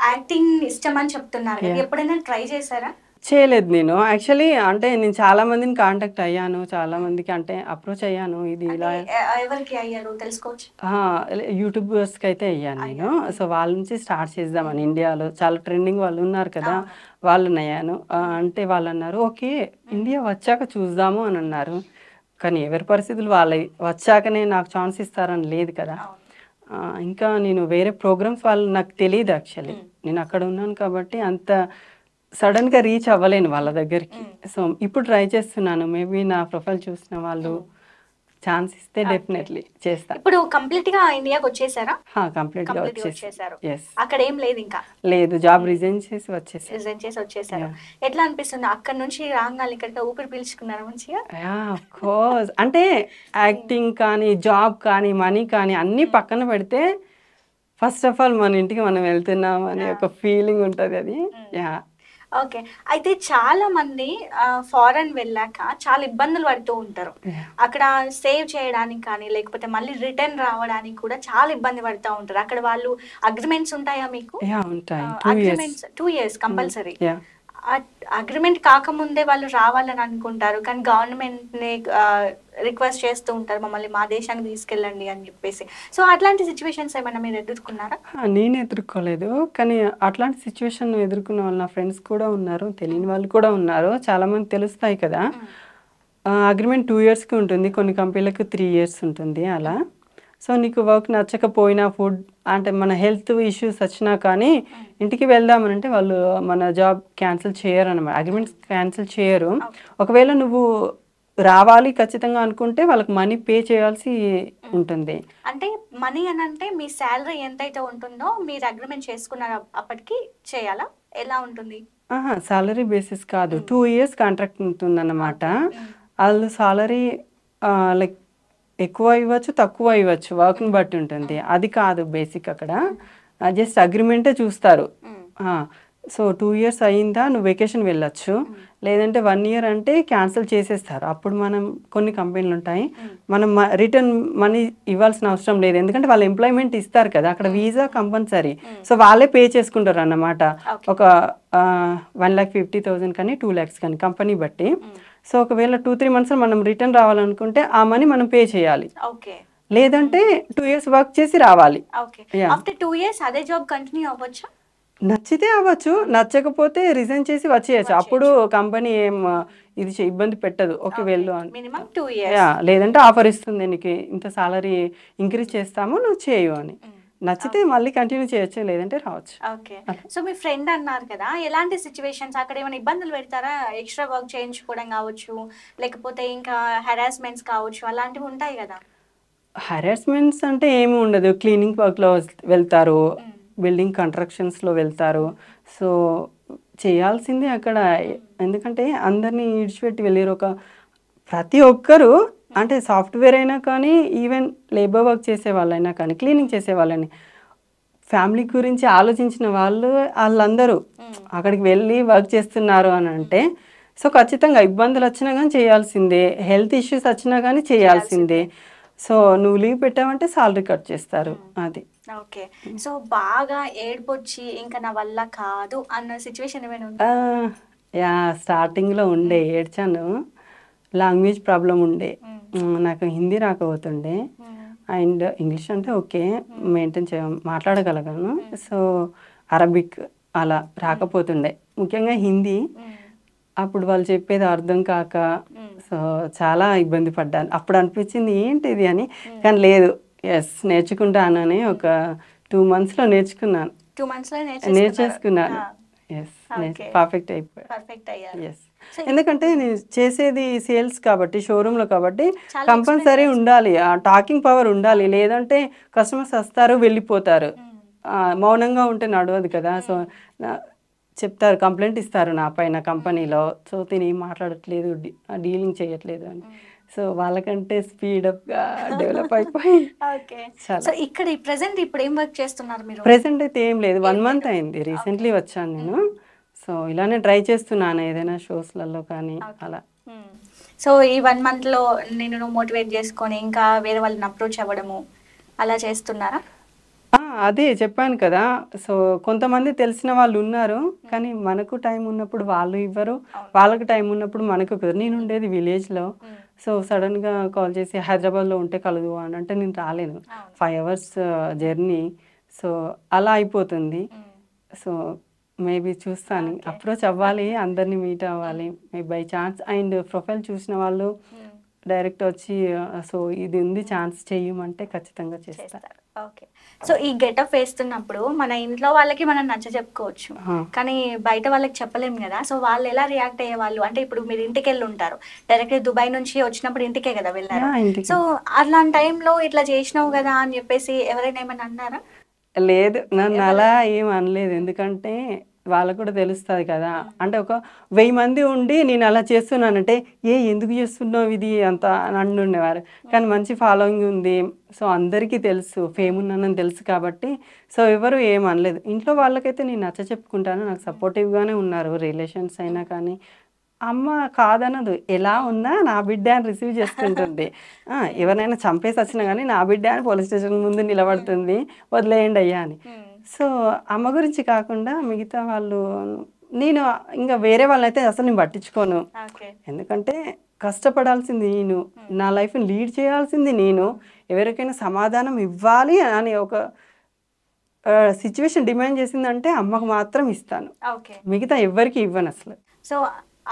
యాక్టింగ్ ఇష్టం అని చెప్తున్నారు, ఎప్పుడైనా ట్రై చేశారా? చేయలేదు నేను యాక్చువల్లీ. అంటే నేను చాలా మందిని కాంటాక్ట్ అయ్యాను, చాలా మందికి అంటే అప్రోచ్ అయ్యాను. ఇది ఇలా ఎవరికి అయ్యారు తెలుసుకోవచ్చు? యూట్యూబర్స్కి అయితే అయ్యాను నేను. సో వాళ్ళ నుంచి స్టార్ట్ చేద్దామని, ఇండియాలో చాలా ట్రెండింగ్ వాళ్ళు ఉన్నారు కదా, వాళ్ళని అయ్యాను. అంటే వాళ్ళు అన్నారు ఓకే ఇండియా వచ్చాక చూద్దాము అని అన్నారు. కానీ ఎవరి పరిస్థితులు వాళ్ళవి, వచ్చాకనే నాకు ఛాన్స్ ఇస్తారని లేదు కదా. ఇంకా నేను వేరే ప్రోగ్రామ్స్ వాళ్ళు నాకు తెలియదు యాక్చువల్లీ. నేను అక్కడ ఉన్నాను కాబట్టి అంత సడన్గా రీచ్ అవ్వలేను వాళ్ళ దగ్గరికి. సో ఇప్పుడు ట్రై చేస్తున్నాను. మేబీ నా ప్రొఫైల్ చూసిన వాళ్ళు ఛాన్స్ ఇస్తే డెఫినెట్లీ చేస్తా. ఇప్పుడు కంప్లీట్ గా ఇండియాకి వచ్చేసారా? కంప్లీట్ గా వచ్చేసారు. అక్కడ ఏం లేదు ఇంకా? లేదు, జాబ్ రిజైన్ చేసి వచ్చేసారు. ఎట్లా అనిపిస్తుంది అక్కడ నుంచి రాగాలి ఇక్కడ ఊపిరి పీల్చుకున్నారు మంచిగా? Of course. అంటే యాక్టింగ్ కానీ, జాబ్ కానీ, మనీ కానీ అన్ని పక్కన పెడితే ఫస్ట్ ఆఫ్ ఆల్ మన ఇంటికి మనం వెళ్తున్నాం అనే ఒక ఫీలింగ్ ఉంటుంది. అది యా. ఓకే. అయితే చాలా మంది ఫారెన్ వెళ్ళాక చాలా ఇబ్బందులు పడుతూ ఉంటారు. అక్కడ సేవ్ చేయడానికి కానీ లేకపోతే మళ్ళీ రిటర్న్ రావడానికి కూడా చాలా ఇబ్బంది పడుతూ ఉంటారు. అక్కడ వాళ్ళు అగ్రిమెంట్స్ ఉంటాయా మీకు? Agreements 2 years compulsory. అగ్రిమెంట్ కాకముందే వాళ్ళు రావాలని అనుకుంటారు, కానీ గవర్నమెంట్ ని రిక్వెస్ట్ చేస్తూ ఉంటారు మమ్మల్ని మా దేశానికి తీసుకెళ్ళండి అని చెప్పేసి. సో అట్లాంటి సిచ్యువేషన్స్ ఏమైనా మీరు ఎదుర్కొన్నారా? నేను ఎదుర్కోలేదు, కానీ అట్లాంటి సిచ్యువేషన్ ఎదుర్కొన్న వాళ్ళు నా ఫ్రెండ్స్ కూడా ఉన్నారు, తెలియని వాళ్ళు కూడా ఉన్నారు. చాలా మంది తెలుస్తాయి కదా. అగ్రిమెంట్ 2 yearsకి ఉంటుంది, కొన్ని కంపెనీలకు 3 years ఉంటుంది అలా. సో నీకు వర్క్ నచ్చకపోయినా, ఫుడ్ అంటే మన హెల్త్ ఇష్యూస్ వచ్చినా కానీ ఇంటికి వెళ్దామనంటే వాళ్ళు మన జాబ్ క్యాన్సిల్ చేయరు అన్నమాట, అగ్రిమెంట్స్ క్యాన్సిల్ చేయరు. ఒకవేళ నువ్వు రావాలి ఖచ్చితంగా అనుకుంటే వాళ్ళకి మనీ పే చేయాల్సి ఉంటుంది. అంటే మనీ అని అంటే మీ శాలరీ ఎంతైతే ఉంటుందో మీరు అగ్రిమెంట్ చేసుకున్న అప్పటికి చేయాలా, ఎలా ఉంటుంది? సాలరీ బేసిస్ కాదు, 2 years కాంట్రాక్ట్ ఉంటుందన్నమాట. వాళ్ళు సాలరీ లైక్ ఎక్కువ ఇవ్వచ్చు, తక్కువ ఇవ్వచ్చు, వర్క్ని బట్టి ఉంటుంది. అది కాదు బేసిక్. అక్కడ జస్ట్ అగ్రిమెంటే చూస్తారు. సో 2 years అయిందా నువ్వు వెకేషన్ వెళ్ళొచ్చు, లేదంటే 1 year అంటే క్యాన్సిల్ చేసేస్తారు. అప్పుడు మనం కొన్ని కంపెనీలు ఉంటాయి, మనం రిటర్న్ మనీ ఇవ్వాల్సిన అవసరం లేదు, ఎందుకంటే వాళ్ళు ఎంప్లాయ్మెంట్ ఇస్తారు కదా, అక్కడ వీసా కంపల్సరీ. సో వాళ్ళే పే చేసుకుంటారు అన్నమాట. ఒక 1,50,000 కానీ 2 lakhs కానీ కంపెనీ బట్టి. సో ఒకవేళ 2-3 months మనం రిటర్న్ రావాలనుకుంటే ఆ మనీ మనం పే చేయాలి, లేదంటే 2 years వర్క్ చేసి రావాలి. ఆఫ్టర్ 2 years అదే జాబ్ కంటిన్యూ అవ్వచ్చా? నచ్చితే అవ్వచ్చు, నచ్చకపోతే రిజైన్ చేసి వచ్చేయచ్చు. అప్పుడు కంపెనీ ఏం ఇది ఇబ్బంది పెట్టదు, ఓకే వెళ్ళు అని. Minimum 2 years. లేదంటే ఆఫర్ ఇస్తుంది, నీకు ఇంత సాలరీ ఇంక్రీజ్ చేస్తాము నువ్వు చేయు అని. నచ్చితే మళ్ళీ కంటిన్యూ చేయొచ్చు, లేదంటే రావచ్చు. ఓకే. సో మీ ఫ్రెండ్ అన్నారు కదా, ఎలాంటి సిచ్యువేషన్స్ అక్కడ ఏమైనా ఇబ్బందులు పెడతారా? ఎక్స్ట్రా వర్క్ చేయించుకోవడం కావచ్చు, లేకపోతే ఇంకా హెరాస్మెంట్స్ కావచ్చు, అలాంటివి ఉంటాయి కదా? హెరాస్మెంట్స్ అంటే ఏమి ఉండదు. క్లీనింగ్ వర్క్లో వెళ్తారు, బిల్డింగ్ కన్స్ట్రక్షన్స్లో వెళ్తారు. సో చేయాల్సిందే అక్కడ. ఎందుకంటే అందరినీ ఈడ్చిపెట్టి వెళ్ళారు. ప్రతి ఒక్కరు అంటే సాఫ్ట్వేర్ అయినా కానీ, ఈవెన్ లేబర్ వర్క్ చేసే వాళ్ళైనా కానీ, క్లీనింగ్ చేసే వాళ్ళని, ఫ్యామిలీ గురించి ఆలోచించిన వాళ్ళందరూ అక్కడికి వెళ్ళి వర్క్ చేస్తున్నారు అని అంటే, సో ఖచ్చితంగా ఇబ్బందులు వచ్చినా కానీ చేయాల్సిందే, హెల్త్ ఇష్యూస్ వచ్చినా కానీ చేయాల్సిందే. సో నువ్వు లీవ్ పెట్టావంటే సాలరీ కట్ చేస్తారు. అది ఓకే. సో బాగా ఏడ్పొచ్చి ఇంకా నా వల్ల కాదు అన్న సిచ్యువేషన్ ఏమైనా ఉందా? యా, స్టార్టింగ్లో ఉండే, ఏడ్చాను. లాంగ్వేజ్ ప్రాబ్లం ఉండే, నాకు హిందీ రాకపోతుండే, అండ్ ఇంగ్లీష్ అంటే ఓకే మెయింటైన్ మాట్లాడగలను. సో అరబిక్ అలా రాకపోతుండే, ముఖ్యంగా హిందీ. అప్పుడు వాళ్ళు చెప్పేది అర్థం కాక సో చాలా ఇబ్బంది పడ్డాను. అప్పుడు అనిపించింది ఏంటిది అని, కానీ లేదు, ఎస్ నేర్చుకుంటానని ఒక 2 monthsలో నేర్చుకున్నాను. 2 monthsలో నేర్చేసుకున్నాను. ఎస్, పర్ఫెక్ట్ అయిపోయా. ఎస్, ఎందుకంటే నేను చేసేది సేల్స్ కాబట్టి, షోరూంలో కాబట్టి కంపల్సరీ ఉండాలి, ఆ టాకింగ్ పవర్ ఉండాలి. లేదంటే కస్టమర్స్ వస్తారు వెళ్ళిపోతారు, మౌనంగా ఉంటే నడవదు కదా. సో చెప్తారు, కంప్లైంట్ ఇస్తారు నా పైన కంపెనీలో. సో తిని మాట్లాడట్లేదు, డీలింగ్ చేయట్లేదు అని. సో వాళ్ళకంటే స్పీడప్గా డెవలప్ అయిపోయి ఇక్కడ ప్రెసెంట్ ఇప్పుడు ఏం వర్క్ చేస్తున్నారు మీరు? ప్రెసెంట్ అయితే ఏం లేదు, 1 month అయింది, రీసెంట్లీ వచ్చాను నేను. సో ఇలానే ట్రై చేస్తున్నాను ఏదైనా షోస్లలో కానీ అలా. సో ఈ 1 monthలో నేను మోటివేట్ చేసుకొని ఇంకా వేరే వాళ్ళని అప్రోచ్ అవ్వడము అలా చేస్తున్నారా? అదే చెప్పాను కదా. సో కొంతమంది తెలిసిన వాళ్ళు ఉన్నారు, కానీ మనకు టైం ఉన్నప్పుడు వాళ్ళు ఇవ్వరు, వాళ్ళకు టైం ఉన్నప్పుడు మనకు కుదరదు. నేను ఉండేది విలేజ్లో. సో సడన్గా కాల్ చేసి హైదరాబాద్లో ఉంటే కలదు అని అంటే నేను రాలేను, 5 hours జర్నీ. సో అలా అయిపోతుంది. సో మేబీ చూస్తాను, అప్రోచ్ అవ్వాలి, అందరినీ మీట్ అవ్వాలి maybe by chance. And profile చూసిన వాళ్ళు డైరెక్ట్ వచ్చి సో ఇది ఉంది ఛాన్స్ చెయ్యమంటే ఖచ్చితంగా చేస్తారు. ఓకే. సో ఈ గెటప్ వేస్తున్నప్పుడు మన ఇంట్లో వాళ్ళకి మనం నచ్చ చెప్పుకోవచ్చు, కానీ బయట వాళ్ళకి చెప్పలేము కదా. సో వాళ్ళు ఎలా రియాక్ట్ అయ్యేవాళ్ళు? అంటే ఇప్పుడు మీరు ఇంటికి వెళ్ళి ఉంటారు, డైరెక్ట్ దుబాయ్ నుంచి వచ్చినప్పుడు ఇంటికే కదా వెళ్ళారు. సో అలాంటి టైంలో ఇట్లా చేసినావు కదా అని చెప్పేసి ఎవరైనా ఏమైనా అన్నారా? లేదు, నన్ను అలా ఏం అనలేదు. ఎందుకంటే వాళ్ళకు కూడా తెలుస్తుంది కదా. అంటే ఒక 1000 మంది ఉండి నేను అలా చేస్తున్నానంటే ఎందుకు చేస్తున్నావు ఇది అంత అని అంటుండేవారు. కానీ మంచి ఫాలోయింగ్ ఉంది, సో అందరికీ తెలుసు, ఫేమ్ ఉన్నానని తెలుసు కాబట్టి సో ఎవరు ఏం అనలేదు. ఇంట్లో వాళ్ళకైతే నేను నచ్చ చెప్పుకుంటాను, నాకు సపోర్టివ్గానే ఉన్నారు, రిలేషన్స్ అయినా కానీ. అమ్మ కాదనదు, ఎలా ఉన్నా నా బిడ్డ అని రిసీవ్ చేసుకుంటుంది. ఎవరైనా చంపేసి వచ్చినా కానీ నా బిడ్డ అని పోలీస్ స్టేషన్ ముందు నిలబడుతుంది, వదిలేయండి అయ్యా అని. సో అమ్మ గురించి కాకుండా మిగతా వాళ్ళు, నేను ఇంకా వేరే వాళ్ళైతే అసలు నేను పట్టించుకోను. ఎందుకంటే కష్టపడాల్సింది నేను, నా లైఫ్ని లీడ్ చేయాల్సింది నేను, ఎవరికైనా సమాధానం ఇవ్వాలి అని ఒక సిచ్యువేషన్ డిమాండ్ చేసిందంటే అమ్మకు మాత్రం ఇస్తాను, మిగతా ఎవరికి ఇవ్వను అసలు. సో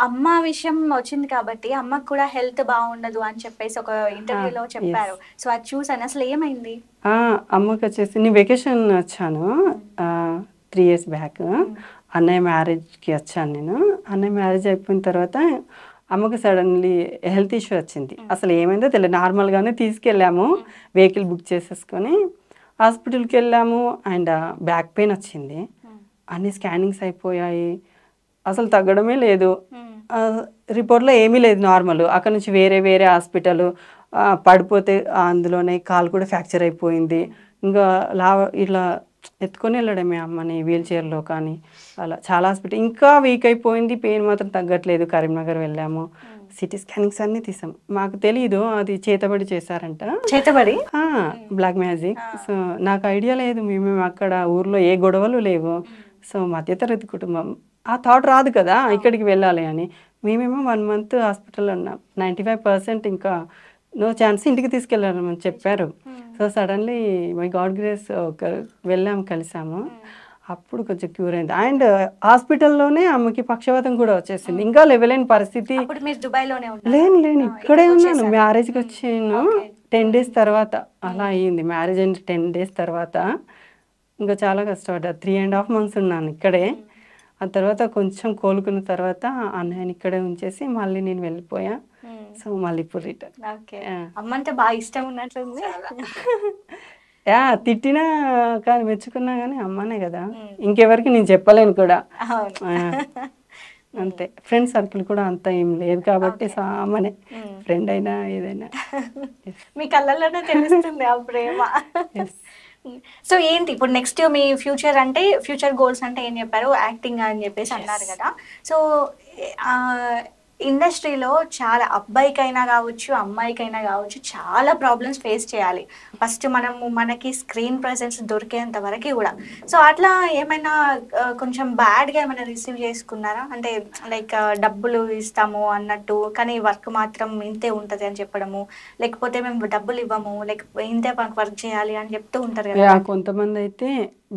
అమ్మ విషయం వచ్చింది కాబట్టి అమ్మకు కూడా హెల్త్ బాగుండదు అని చెప్పేసి ఒక ఇంటర్వ్యూలో చెప్పారు. సో అది చూసాను, అసలు ఏమైంది? అమ్మకి వచ్చేసి నేను వెకేషన్ వచ్చాను 3 years బ్యాక్. అన్నయ్య మ్యారేజ్కి వచ్చాను నేను. అన్నయ్య మ్యారేజ్ అయిపోయిన తర్వాత అమ్మకి సడన్లీ హెల్త్ ఇష్యూ వచ్చింది. అసలు ఏమైందో తెలియదు, నార్మల్గానే తీసుకెళ్ళాము, వెహికల్ బుక్ చేసేసుకొని హాస్పిటల్కి వెళ్ళాము. అండ్ బ్యాక్ పెయిన్ వచ్చింది, అన్ని స్కానింగ్స్ అయిపోయాయి, అసలు తగ్గడమే లేదు. రిపోర్ట్లో ఏమీ లేదు, నార్మల్. అక్కడ నుంచి వేరే హాస్పిటల్, పడిపోతే అందులోనే కాలు కూడా ఫ్రాక్చర్ అయిపోయింది. ఇంకా ఇట్లా ఎత్తుకొని వెళ్ళడమే అమ్మని వీల్ చైర్లో కానీ అలా చాలా హాస్పిటల్. ఇంకా వీక్ అయిపోయింది, పెయిన్ మాత్రం తగ్గట్లేదు. కరీంనగర్ వెళ్ళాము, సిటీ స్కానింగ్స్ అన్నీ తీసాం. మాకు తెలీదు అది చేతబడి చేశారంట, చేతబడి బ్లాక్ మ్యాజిక్. సో నాకు ఐడియా లేదు, మేము అక్కడ ఊర్లో ఏ గొడవలు లేవు. సో మధ్యతరగతి కుటుంబం, ఆ థాట్ రాదు కదా ఇక్కడికి వెళ్ళాలి అని. మేమేమో 1 month హాస్పిటల్లో ఉన్నాం, 95% ఇంకా నో ఛాన్స్, ఇంటికి తీసుకెళ్ళాలని చెప్పారు. So suddenly my God grace వెళ్ళాము, కలిసాము. అప్పుడు కొంచెం క్యూర్ అయింది. అండ్ హాస్పిటల్లోనే అమ్మకి పక్షవాతం కూడా వచ్చేసింది, ఇంకా లేవలేని పరిస్థితి. దుబాయ్లోనే లేను ఇక్కడే ఉన్నాను, మ్యారేజ్కి వచ్చాను, 10 days తర్వాత అలా అయ్యింది. మ్యారేజ్ అయిన 10 days తర్వాత ఇంకా చాలా కష్టపడ్డా. 3.5 months ఉన్నాను ఇక్కడే. ఆ తర్వాత కొంచెం కోలుకున్న తర్వాత అన్నయ్యని ఇక్కడే ఉంచేసి మళ్ళీ నేను వెళ్ళిపోయా. సో మళ్ళీ ఇప్పుడు రిటర్న్. ఓకే. అమ్మ అంటే బాగా ఇష్టం ఉన్నట్లుంది. తిట్టినా కానీ మెచ్చుకున్నా కానీ అమ్మనే కదా, ఇంకెవరికి నేను చెప్పలేను కూడా. అంతే. ఫ్రెండ్ సర్కిల్ కూడా అంత ఏం లేదు కాబట్టి సో అమ్మనే ఫ్రెండ్ అయినా ఏదైనా. మీ కళ్ళల్లోనే తెలుస్తుంది ఆ ప్రేమ. సో ఏంటి ఇప్పుడు నెక్స్ట్ మీ ఫ్యూచర్ అంటే, ఫ్యూచర్ గోల్స్ అంటే ఏం చెప్పారు? యాక్టింగ్ అని చెప్పేసి అన్నారు కదా. సో ఇండస్ట్రీలో చాలా అబ్బాయికైనా కావచ్చు అమ్మాయికైనా కావచ్చు చాలా ప్రాబ్లమ్స్ ఫేస్ చేయాలి. ఫస్ట్ మనకి స్క్రీన్ ప్రెజెన్స్ దొరికేంత వరకు కూడా. సో అట్లా ఏమైనా కొంచెం బ్యాడ్గా ఏమైనా రిసీవ్ చేసుకున్నారా? అంటే లైక్ డబ్బులు ఇస్తాము అన్నట్టు కానీ వర్క్ మాత్రం ఇంతే ఉంటుంది అని చెప్పడము, లేకపోతే మేము డబ్బులు ఇవ్వము లేకపోతే ఇంతే వర్క్ చేయాలి అని చెప్తూ ఉంటారు కదా. కొంతమంది అయితే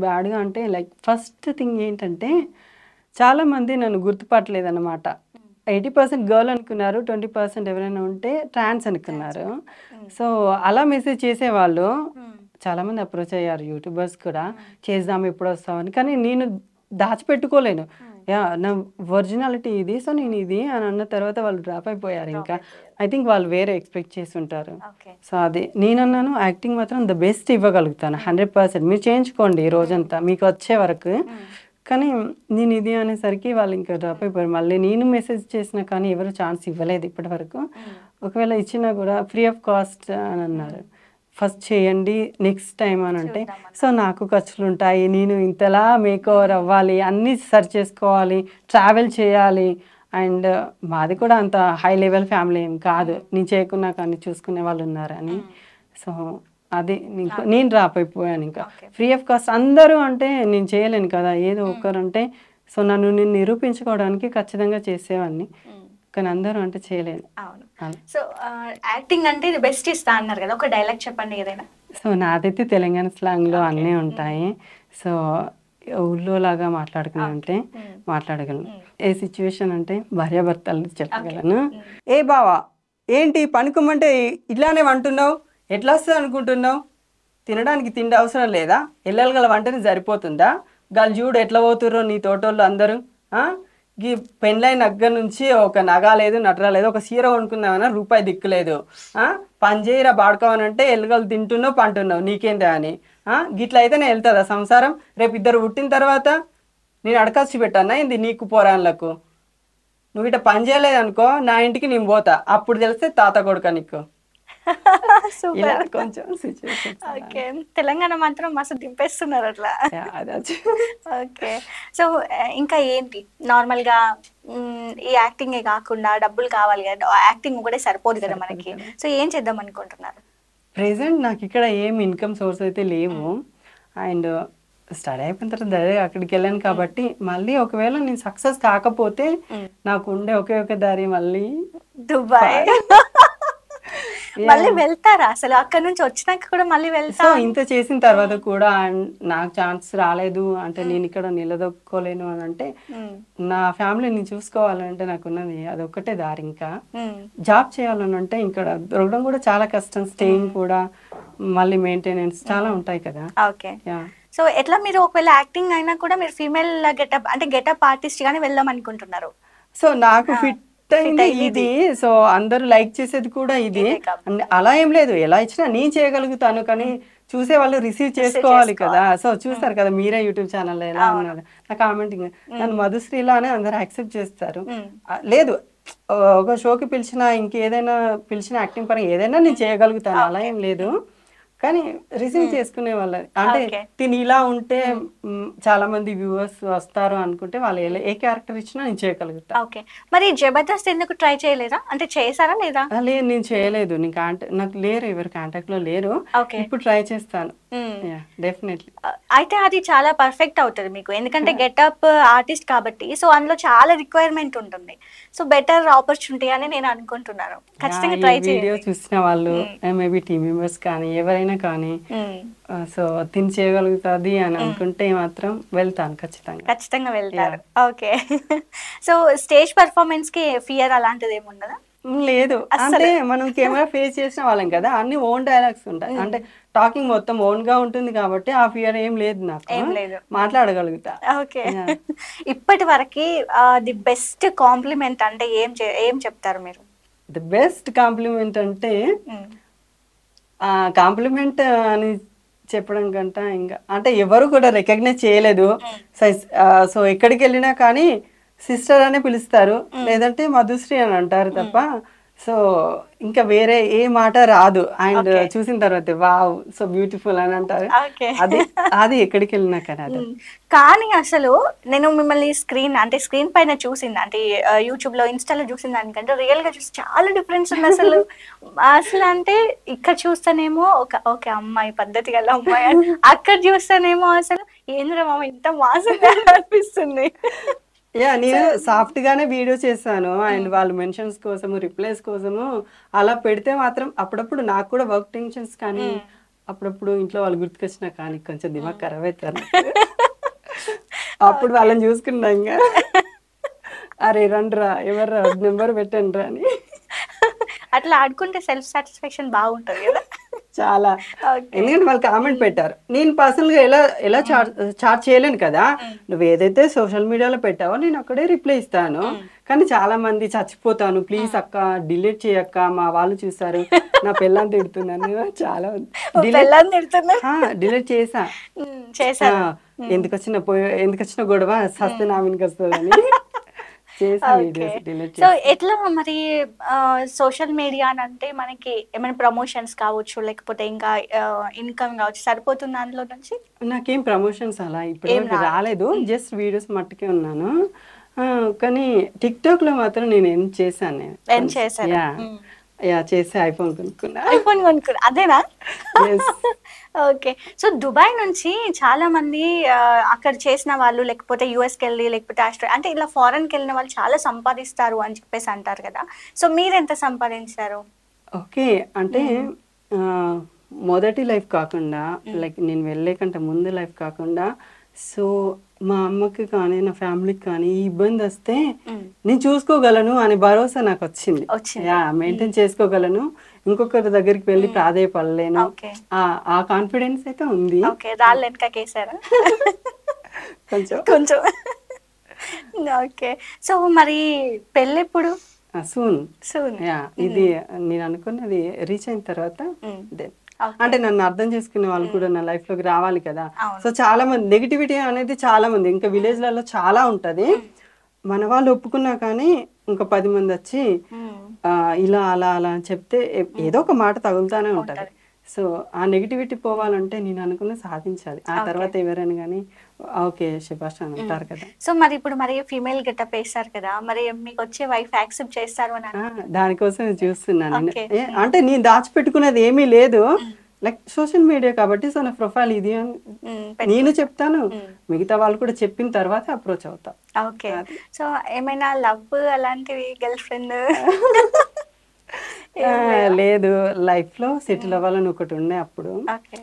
బ్యాడ్గా అంటే లైక్ ఫస్ట్ థింగ్ ఏంటంటే చాలామంది నన్ను గుర్తుపట్టలేదు అనమాట. 80% గర్ల్ అనుకున్నారు, 20% ఎవరైనా ఉంటే ట్రాన్స్ అనుకున్నారు. సో అలా మెసేజ్ చేసేవాళ్ళు చాలామంది అప్రోచ్ అయ్యారు, యూట్యూబర్స్ కూడా, చేద్దాం ఎప్పుడు వస్తామని. కానీ నేను దాచిపెట్టుకోలేను, నా ఒరిజినాలిటీ ఇది, సో నేను ఇది అని అన్న తర్వాత వాళ్ళు డ్రాప్ అయిపోయారు. ఇంకా ఐ థింక్ వాళ్ళు వేరే ఎక్స్పెక్ట్ చేసి ఉంటారు. సో అది నేనన్నాను, యాక్టింగ్ మాత్రం ద బెస్ట్ ఇవ్వగలుగుతాను 100%. మీరు చేయించుకోండి ఈ రోజంతా మీకు వచ్చే వరకు. కానీ నేను ఇది అనేసరికి వాళ్ళు ఇంకా డ్రాప్ అయిపోయారు. మళ్ళీ నేను మెసేజ్ చేసినా కానీ ఎవరు ఛాన్స్ ఇవ్వలేదు ఇప్పటి వరకు. ఒకవేళ ఇచ్చినా కూడా ఫ్రీ ఆఫ్ కాస్ట్ అని అన్నారు. ఫస్ట్ చేయండి నెక్స్ట్ టైం అని అంటే, సో నాకు ఖర్చులు ఉంటాయి, నేను ఇంతలా మేక్ ఓవర్ అవ్వాలి, అన్నీ సర్చ్ చేసుకోవాలి, ట్రావెల్ చేయాలి. అండ్ మాది కూడా అంత హై లెవెల్ ఫ్యామిలీ ఏం కాదు, నేను చేయకున్నా కానీ చూసుకునే వాళ్ళు ఉన్నారని. సో అది నేను డ్రాప్ అయిపోయాను. ఇంకా ఫ్రీ ఆఫ్ కాస్ట్ అందరూ అంటే నేను చేయలేను కదా, ఏదో ఒక్కరంటే. సో నన్ను నేను నిరూపించుకోవడానికి ఖచ్చితంగా చేసేవాడిని, కానీ అందరూ అంటే చేయలేను. సో యాక్టింగ్ అంటే ఇది బెస్ట్ ఇస్తా అన్నారు కదా, ఒక డైలాగ్ చెప్పండి ఏదైనా. సో నాదైతే తెలంగాణ స్లాంగ్లో అన్నీ ఉంటాయి. సో ఊళ్ళో లాగా మాట్లాడుకుని అంటే మాట్లాడగలను. ఏ సిచ్యువేషన్ అంటే భార్యాభర్తలు చెప్పగలను. ఏ బావా ఏంటి పనుకోమంటే ఇట్లానే వంటున్నావు, ఎట్లా వస్తుంది అనుకుంటున్నావు, తినడానికి తిండి అవసరం లేదా, ఎల్లగల వంటని సరిపోతుందా, గాలు చూడు ఎట్లా పోతుర్రో నీ తోటోళ్ళు అందరూ. ఈ పెళ్ళైన దగ్గర నుంచి ఒక నగ లేదు నటరా లేదు, ఒక సీర కొనుక్కుందామన్నా రూపాయి దిక్కులేదు, పనిచేయరా బాడుకోవనంటే ఎల్లగలు తింటున్నావు పంటున్నావు నీకేందా అని. గిట్ల అయితేనే వెళ్తుందా సంసారం? రేపు ఇద్దరు పుట్టిన తర్వాత నేను అడకాల్సి పెట్టానా ఏంది నీకు పోరాళ్ళకు? నువ్వు ఇట్లా పని చేయలేదనుకో నా ఇంటికి నేను పోతా, అప్పుడు తెలిస్తే తాత కొడుక నీకు. కొంచెం ఓకే. తెలంగాణ మాత్రం మస్తు దింపేస్తున్నారు అట్లా. ఓకే. సో ఇంకా ఏంటి నార్మల్ గా ఈ యాక్టింగ్ కాకుండా డబ్బులు కావాలి కదా, యాక్టింగ్ కూడా సరిపోదు కదా మనకి. సో ఏం చేద్దాం అనుకుంటున్నారు? ప్రెసెంట్ నాకు ఇక్కడ ఏం ఇన్కమ్ సోర్స్ అయితే లేవు. అండ్ స్టడీ అయిపోయిన తర్వాత డైరెక్ట్ అక్కడికి వెళ్ళాను కాబట్టి మళ్ళీ ఒకవేళ నేను సక్సెస్ కాకపోతే నాకు ఉండే ఒకే ఒక దారి మళ్ళీ దుబాయ్. మళ్ళీ వెళ్తారా అసలు? అక్కడ నుంచి వచ్చినాక కూడా మళ్ళీ వెళ్తా? ఇంత చేసిన తర్వాత కూడా నాకు ఛాన్స్ రాలేదు అంటే, నేను ఇక్కడ నిలదొక్కోలేను అని అంటే, నా ఫ్యామిలీని చూసుకోవాలంటే నాకున్నది అదొక్కటే దారి. ఇంకా జాబ్ చేయాలని అంటే ఇక్కడ దొరకడం కూడా చాలా కష్టం, స్టేయింగ్ కూడా, మళ్ళీ మెయింటెనెన్స్ చాలా ఉంటాయి కదా. ఓకే. సో ఎట్లా మీరు ఒకవేళ యాక్టింగ్ అయినా కూడా మీరు ఫీమేల్ గెటప్ అంటే గెటప్ ఆర్టిస్ట్ గానీ వెళ్దాం అనుకుంటున్నారు? సో నాకు ఫిట్ అయింది ఇది, సో అందరూ లైక్ చేసేది కూడా ఇది. అలా ఏం లేదు, ఎలా ఇచ్చినా నేను చేయగలుగుతాను, కానీ చూసే వాళ్ళు రిసీవ్ చేసుకోవాలి కదా. సో చూస్తారు కదా మీరే యూట్యూబ్ ఛానల్ ఎలా ఉన్నారు నా కామెంటింగ్, నన్ను మధుశ్రీలా అని అందరు యాక్సెప్ట్ చేస్తారు. లేదు ఒక షోకి పిలిచినా ఇంకేదైనా పిలిచిన యాక్టింగ్ పరంగా ఏదైనా నేను చేయగలుగుతాను, అలా ఏం లేదు. కానీ రిసీవ్ చేసుకునే వాళ్ళ అంటే తిని ఇలా ఉంటే చాలా మంది వ్యూవర్స్ వస్తారు అనుకుంటే వాళ్ళు ఏ క్యారెక్టర్ ఇచ్చినా నేను చేయగలుగుతా. ఓకే. మరి జబర్దస్త్ ఎందుకు ట్రై చేయలేదా? అంటే చేసారా లేదా? లేదు నేను చేయలేదు, నాకు లేరు, ఎవరు కాంటాక్ట్ లో లేరు. ఇప్పుడు ట్రై చేస్తాను డెఫినెట్లీ. అయితే అది చాలా పర్ఫెక్ట్ అవుతుంది మీకు, ఎందుకంటే గెటప్ ఆర్టిస్ట్ కాబట్టి. సో అందులో చాలా రిక్వైర్మెంట్ ఉంటుంది. సో బెటర్ ఆపర్చునిటీ అని నేను అనుకుంటున్నాను. ఖచ్చితంగా ట్రై చేయండి. వీడియో చూసిన వాళ్ళు మేబీ టీమ్ మెంబర్స్ కానీ ఎవరైనా కానీ సో తిని చేయగలుగుతుంది అని అనుకుంటే మాత్రం వెళ్తాను, ఖచ్చితంగా వెళ్తారు. ఓకే. సో స్టేజ్ పర్ఫార్మెన్స్ కి ఫియర్ అలాంటిది ఏముండదా? లేదు అంటే మనం కెమెరా ఫేస్ చేసిన వాళ్ళం కదా, అన్ని ఓన్ డైలాగ్స్ ఉంటాయి, అంటే టాకింగ్ మొత్తం ఓన్ గా ఉంటుంది కాబట్టి ఆ ఫియర్ ఏం లేదు నాకు, ఏం లేదు. మాట్లాడగలుగుతా. ఓకే. ఇప్పటి వరకు ది బెస్ట్ కాంప్లిమెంట్ అంటే ఏం చెప్తారు మీరు? ది బెస్ట్ కాంప్లిమెంట్ అంటే కాంప్లిమెంట్ అని చెప్పడం కంటే ఇంకా అంటే ఎవరు కూడా రికగ్నైజ్ చేయలేదు. సో ఎక్కడికి వెళ్ళినా కానీ సిస్టర్ అనే పిలుస్తారు, లేదంటే మధుశ్రీ అని అంటారు తప్ప సో ఇంకా వేరే ఏ మాట రాదు. అండ్ చూసిన తర్వాత వావ్ సో బ్యూటిఫుల్ అని అంటారు, అది ఎక్కడికి వెళ్ళినా కానీ అది. కానీ అసలు నేను మిమ్మల్ని స్క్రీన్ పైన చూసింది, అంటే యూట్యూబ్ లో ఇన్స్టాలో చూసిన దానికంటే రియల్ గా చూసి చాలా డిఫరెన్స్ ఉంది అసలు. అసలు అంటే ఇక్కడ చూస్తేనేమో ఒక అమ్మాయి పద్ధతి గల అమ్మాయి, అక్కడ చూస్తేనేమో అసలు ఏంద్ర మామ ఇంత మాసంగా అనిపిస్తుంది. నేను సాఫ్ట్ గానే వీడియో చేశాను, అండ్ వాళ్ళు మెన్షన్స్ కోసము రిప్లైస్ కోసము అలా పెడితే మాత్రం అప్పుడప్పుడు నాకు కూడా వర్క్ టెన్షన్స్ కానీ అప్పుడప్పుడు ఇంట్లో వాళ్ళు గుర్తుకొచ్చినా కానీ కొంచెం దిమాగ్ ఖరాబ్ అవుతారు. అప్పుడు వాళ్ళని చూసుకున్నా ఇంకా అరే రండ్రా ఎవరు నెంబర్ పెట్టండి రా అని. అట్లా ఆడుకుంటే సెల్ఫ్ సాటిస్ఫాక్షన్ బాగుంటది కదా చాలా. ఎందుకంటే వాళ్ళు కామెంట్ పెట్టారు, నేను పర్సనల్ గా ఎలా చార్జ్ చేయలేను కదా, నువ్వు ఏదైతే సోషల్ మీడియాలో పెట్టావో నేను అక్కడే రిప్లై ఇస్తాను. కానీ చాలా మంది చచ్చిపోతాను ప్లీజ్ అక్క డిలీట్ చేయక్క, మా వాళ్ళు చూసారు నా పిల్లని తిడుతున్నాను, చాలా డిలీట్ చేసా. ఎందుకు వచ్చిన గొడవ సస్తే నా మీదకి వస్తుందని సో ఎట్లా మరి సోషల్ మీడియా అంటే మనకి ఏమైనా ప్రమోషన్స్ కావచ్చు లేకపోతే ఇంకా ఇన్కమ్ కావచ్చు, సరిపోతుంది అందులో నుంచి? నాకేం ప్రమోషన్స్ అలా ఇప్పుడు రాలేదు, జస్ట్ వీడియోస్ మట్టుకే ఉన్నాను. కానీ టిక్ టాక్ లో మాత్రం నేను ఏం చేశాను, చేసి ఐఫోన్ కొనుక్కున్నా. అదేనా? ఓకే. సో దుబాయ్ నుంచి చాలా మంది అక్కడ చేసిన వాళ్ళు లేకపోతే యుఎస్కి వెళ్ళి లేకపోతే ఆస్ట్రేలియా అంటే ఇలా ఫారెన్కి వెళ్ళిన వాళ్ళు చాలా సంపాదిస్తారు అని చెప్పేసి అంటారు కదా, సో మీరు ఎంత సంపాదించారు? ఓకే అంటే మొదటి లైఫ్ కాకుండా లైక్ నేను వెళ్ళే కంటే ముందు లైఫ్ కాకుండా, సో మా అమ్మకి కానీ నా ఫ్యామిలీకి కానీ ఇబ్బంది వస్తే నేను చూసుకోగలను అనే భరోసా నాకు వచ్చింది. మెయింటైన్ చేసుకోగలను, ఇంకొకరి దగ్గరికి వెళ్ళి ప్రాధేయపడలేను, ఆ కాన్ఫిడెన్స్ అయితే ఉంది. కొంచెం ఓకే. సో మరి పెళ్ళెప్పుడు? సూన్. ఇది నేను అనుకున్నది రీచ్ అయిన తర్వాత అంటే నన్ను అర్థం చేసుకునే వాళ్ళు కూడా నా లైఫ్ లోకి రావాలి కదా. సో చాలా మంది నెగిటివిటీ అనేది చాలా మంది ఇంకా విలేజ్ లలో చాలా ఉంటది, మన వాళ్ళు ఒప్పుకున్నా కానీ ఇంకా 10 మంది వచ్చి ఇలా అలా అలా అని చెప్తే ఏదో ఒక మాట తగులుతానే ఉంటది. సో ఆ నెగిటివిటీ పోవాలంటే నేను అనుకున్న సాధించాలి, ఆ తర్వాత ఎవరైనా కానీ ఓకే శభాష్ అని అంటారు కదా. సో మరి ఇప్పుడు మరి ఫీమేల్ గెటప్ వేస్తారు కదా, మరి మీకు వచ్చే వైఫ్ యాక్సెప్ట్ చేస్తారు అని దానికోసం చూస్తున్నాను. అంటే నేను దాచిపెట్టుకునేది ఏమీ లేదు, లైక్ సోషల్ మీడియా కాబట్టి సో నా ప్రొఫైల్ ఇది అని నేను చెప్తాను, మిగతా వాళ్ళు కూడా చెప్పిన తర్వాత అప్రోచ్ అవుతా. ఓకే. సో ఏమైనా లవ్ అలాంటివి గర్ల్ ఫ్రెండ్? లేదు, లైఫ్ లో సెటిల్ అవ్వాలని ఒకటి ఉండే అప్పుడు.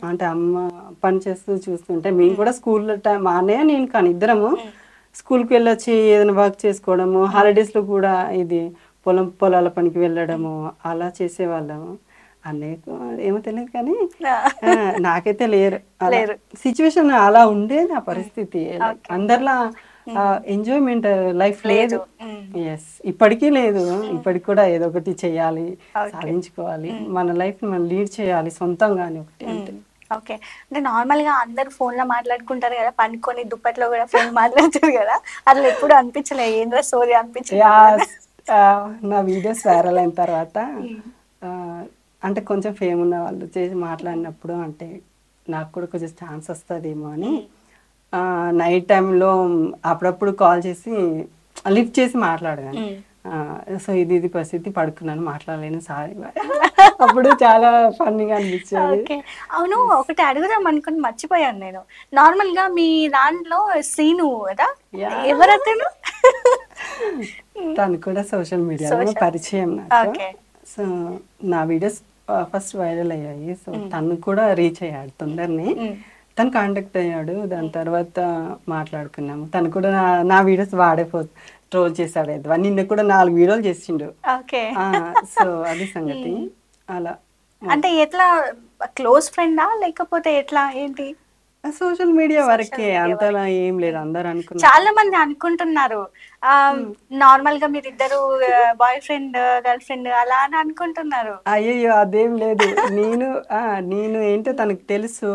అంటే అమ్మ పని చేస్తూ చూస్తుంటే మేము కూడా స్కూల్ టైం మా అన్నయ్య నేను కానీ ఇద్దరము స్కూల్కి వెళ్ళొచ్చి ఏదైనా వర్క్ చేసుకోవడము, హాలిడేస్ లో కూడా ఇది పొలాల పనికి వెళ్ళడము అలా చేసేవాళ్ళము. అన్నయ్యకు ఏమో తెలియదు కానీ నాకైతే లేరు సిచ్యువేషన్ అలా ఉండేది ఆ పరిస్థితి. అందరిలా ఎంజాయ్మెంట్ లైఫ్ లేదు. ఎస్, ఇప్పటికీ లేదు, ఇప్పటికి కూడా ఏదో ఒకటి చేయాలి, సాధించుకోవాలి, మన లైఫ్ మనం లీడ్ చేయాలి సొంతంగా అని ఒకటి అంటే. ఓకే. అంటే నార్మల్ గా అందరు ఫోన్ లో మాట్లాడుకుంటారు కదా, పనుకొని దుప్పట్లో కూడా ఫోన్ మాట్లాడుతారు కదా, అట్లా ఎప్పుడు అనిపించలే ఏంద్ర స్టోరీ అనిపించలే? నా వీడియోస్ వైరల్ అయిన తర్వాత అంటే కొంచెం ఫేమ్ ఉన్న వాళ్ళు చేసి మాట్లాడినప్పుడు అంటే నాకు కూడా కొంచెం ఛాన్స్ వస్తుందేమో అని నైట్ టైంలో అప్పుడప్పుడు కాల్ చేసి లిఫ్ట్ చేసి మాట్లాడగాను. సో ఇది పరిస్థితి, పడుకున్నాను, మాట్లాడలేను, సారీ. అప్పుడు చాలా ఫన్నీగా అనిపించేది. అవును, ఒకటి అడుగుదాం అనుకుని మర్చిపోయాను నేను. నార్మల్ గా మీ దాంట్లో సీను కదా, ఎవరతను? తను కూడా సోషల్ మీడియాలో పరిచయం నాకు. సో నా వీడియోస్ ఫస్ట్ వైరల్ అయ్యాయి, సో తను కూడా రీచ్ అయ్యాడు తొందరని, తను కాంటాక్ట్ అయ్యాడు, దాని తర్వాత మాట్లాడుకున్నాము. తను కూడా నా వీడియోస్ ట్రోల్ చేశాడు ఎద్వా. నిన్న కూడా 4 వీడియోలు చేసిండు. ఓకే. సో అది సంగతి. అలా అంటే ఎట్లా క్లోజ్ ఫ్రెండా లేకపోతే ఎట్లా ఏంటి? సోషల్ మీడియా వరకే, అంతలా ఏం లేదు. అందరు అనుకున్నారు, చాలా మంది అనుకుంటున్నారు నార్మల్ గా మీరిద్దరు బాయ్ ఫ్రెండ్ గర్ల్ ఫ్రెండ్ అలా అని అనుకుంటున్నారు. అయ్యయ్యో అదేం లేదు. నేను ఏంటో తనకు తెలుసు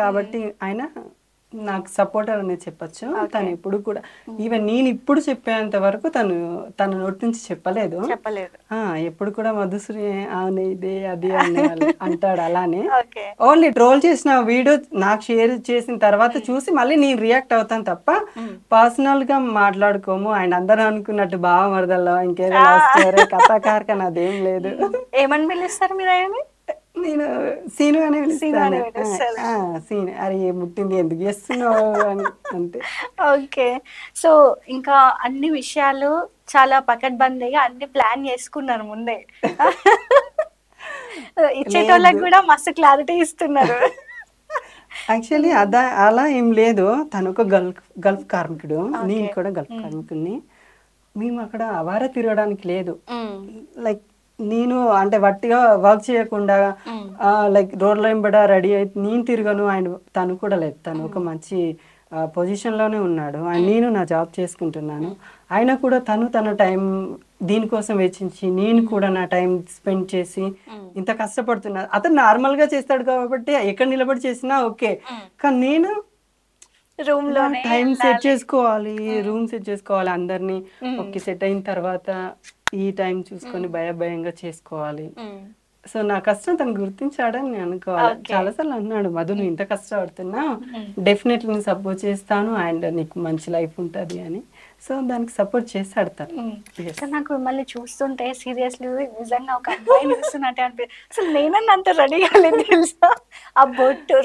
కాబట్టి ఆయన నాకు సపోర్టర్ అనేది చెప్పొచ్చు. తను ఎప్పుడు కూడా ఈవెన్ నేను ఇప్పుడు చెప్పేంత వరకు తన నోటి నుంచి చెప్పలేదు. ఎప్పుడు కూడా మధుశ్రీ అవును ఇదే అది అని అంటాడు. అలానే ఓన్లీ ట్రోల్ చేసిన వీడియో నాకు షేర్ చేసిన తర్వాత చూసి మళ్ళీ నేను రియాక్ట్ అవుతాను తప్ప పర్సనల్ గా మాట్లాడుకోము. ఆయన అందరూ అనుకున్నట్టు బావ మరదల్లో ఇంకేదో కథాకారక నాదేం లేదు. ఏమని పిలుస్తారు మీరు ఆయన? నేను సీను అనే పిలుస్తాను. సీను అరే ముట్టింది ఎందుకు చేస్తున్నావు అని అంతే. ఓకే. సో ఇంకా అన్ని విషయాలు చాలా పకడ్బందీగా అన్ని ప్లాన్ చేసుకున్నారు ముందే. ఇచ్చేటోళ్ళకి కూడా మస్తు క్లారిటీ ఇస్తున్నారు. యాక్చువల్లీ అలా ఏం లేదు. తను ఒక గల్ఫ్ కార్మికుడు, నేను కూడా గల్ఫ్ కార్మికుడిని. మేము అక్కడ అవారా తిరగడానికి లేదు. లైక్ నేను అంటే వట్టిగా వర్క్ చేయకుండా లైక్ రోడ్ల వెంబడ రెడీ అయితే నేను తిరగను. తను కూడా లేదు. తను ఒక మంచి పొజిషన్ లోనే ఉన్నాడు. నేను నా జాబ్ చేసుకుంటున్నాను. ఆయన కూడా తన టైం దీనికోసం వెచ్చించి నేను కూడా నా టైం స్పెండ్ చేసి ఇంత కష్టపడుతున్నా. అతను నార్మల్ గా చేస్తాడు కాబట్టి ఎక్కడ నిలబడి చేసినా ఓకే. కానీ నేను రూమ్ లో టైం సెట్ చేసుకోవాలి, రూమ్ సెట్ చేసుకోవాలి. అందరినీ ఓకే సెట్ అయిన తర్వాత ఈ టైం చూసుకొని భయంగా చేసుకోవాలి. సో నా కష్టం తను గుర్తించాడని నేను అనుకోవాలి. చాలాసార్లు అన్నాడు, మధు నువ్వు ఇంత కష్టపడుతున్నా డెఫినెట్లీ నేను సపోర్ట్ చేస్తాను అండ్ నీకు మంచి లైఫ్ ఉంటుంది అని. సో దానికి సపోర్ట్ చేశాడు తను. నాకు మిమ్మల్ని చూస్తుంటే సీరియస్లీ నిజంగా ఒక అబ్బాయిని చూస్తున్నట్టే అనిపి అసలు నేనన్నా అంత రెడీ కాలేదు తెలుసా. ఆ బొట్టు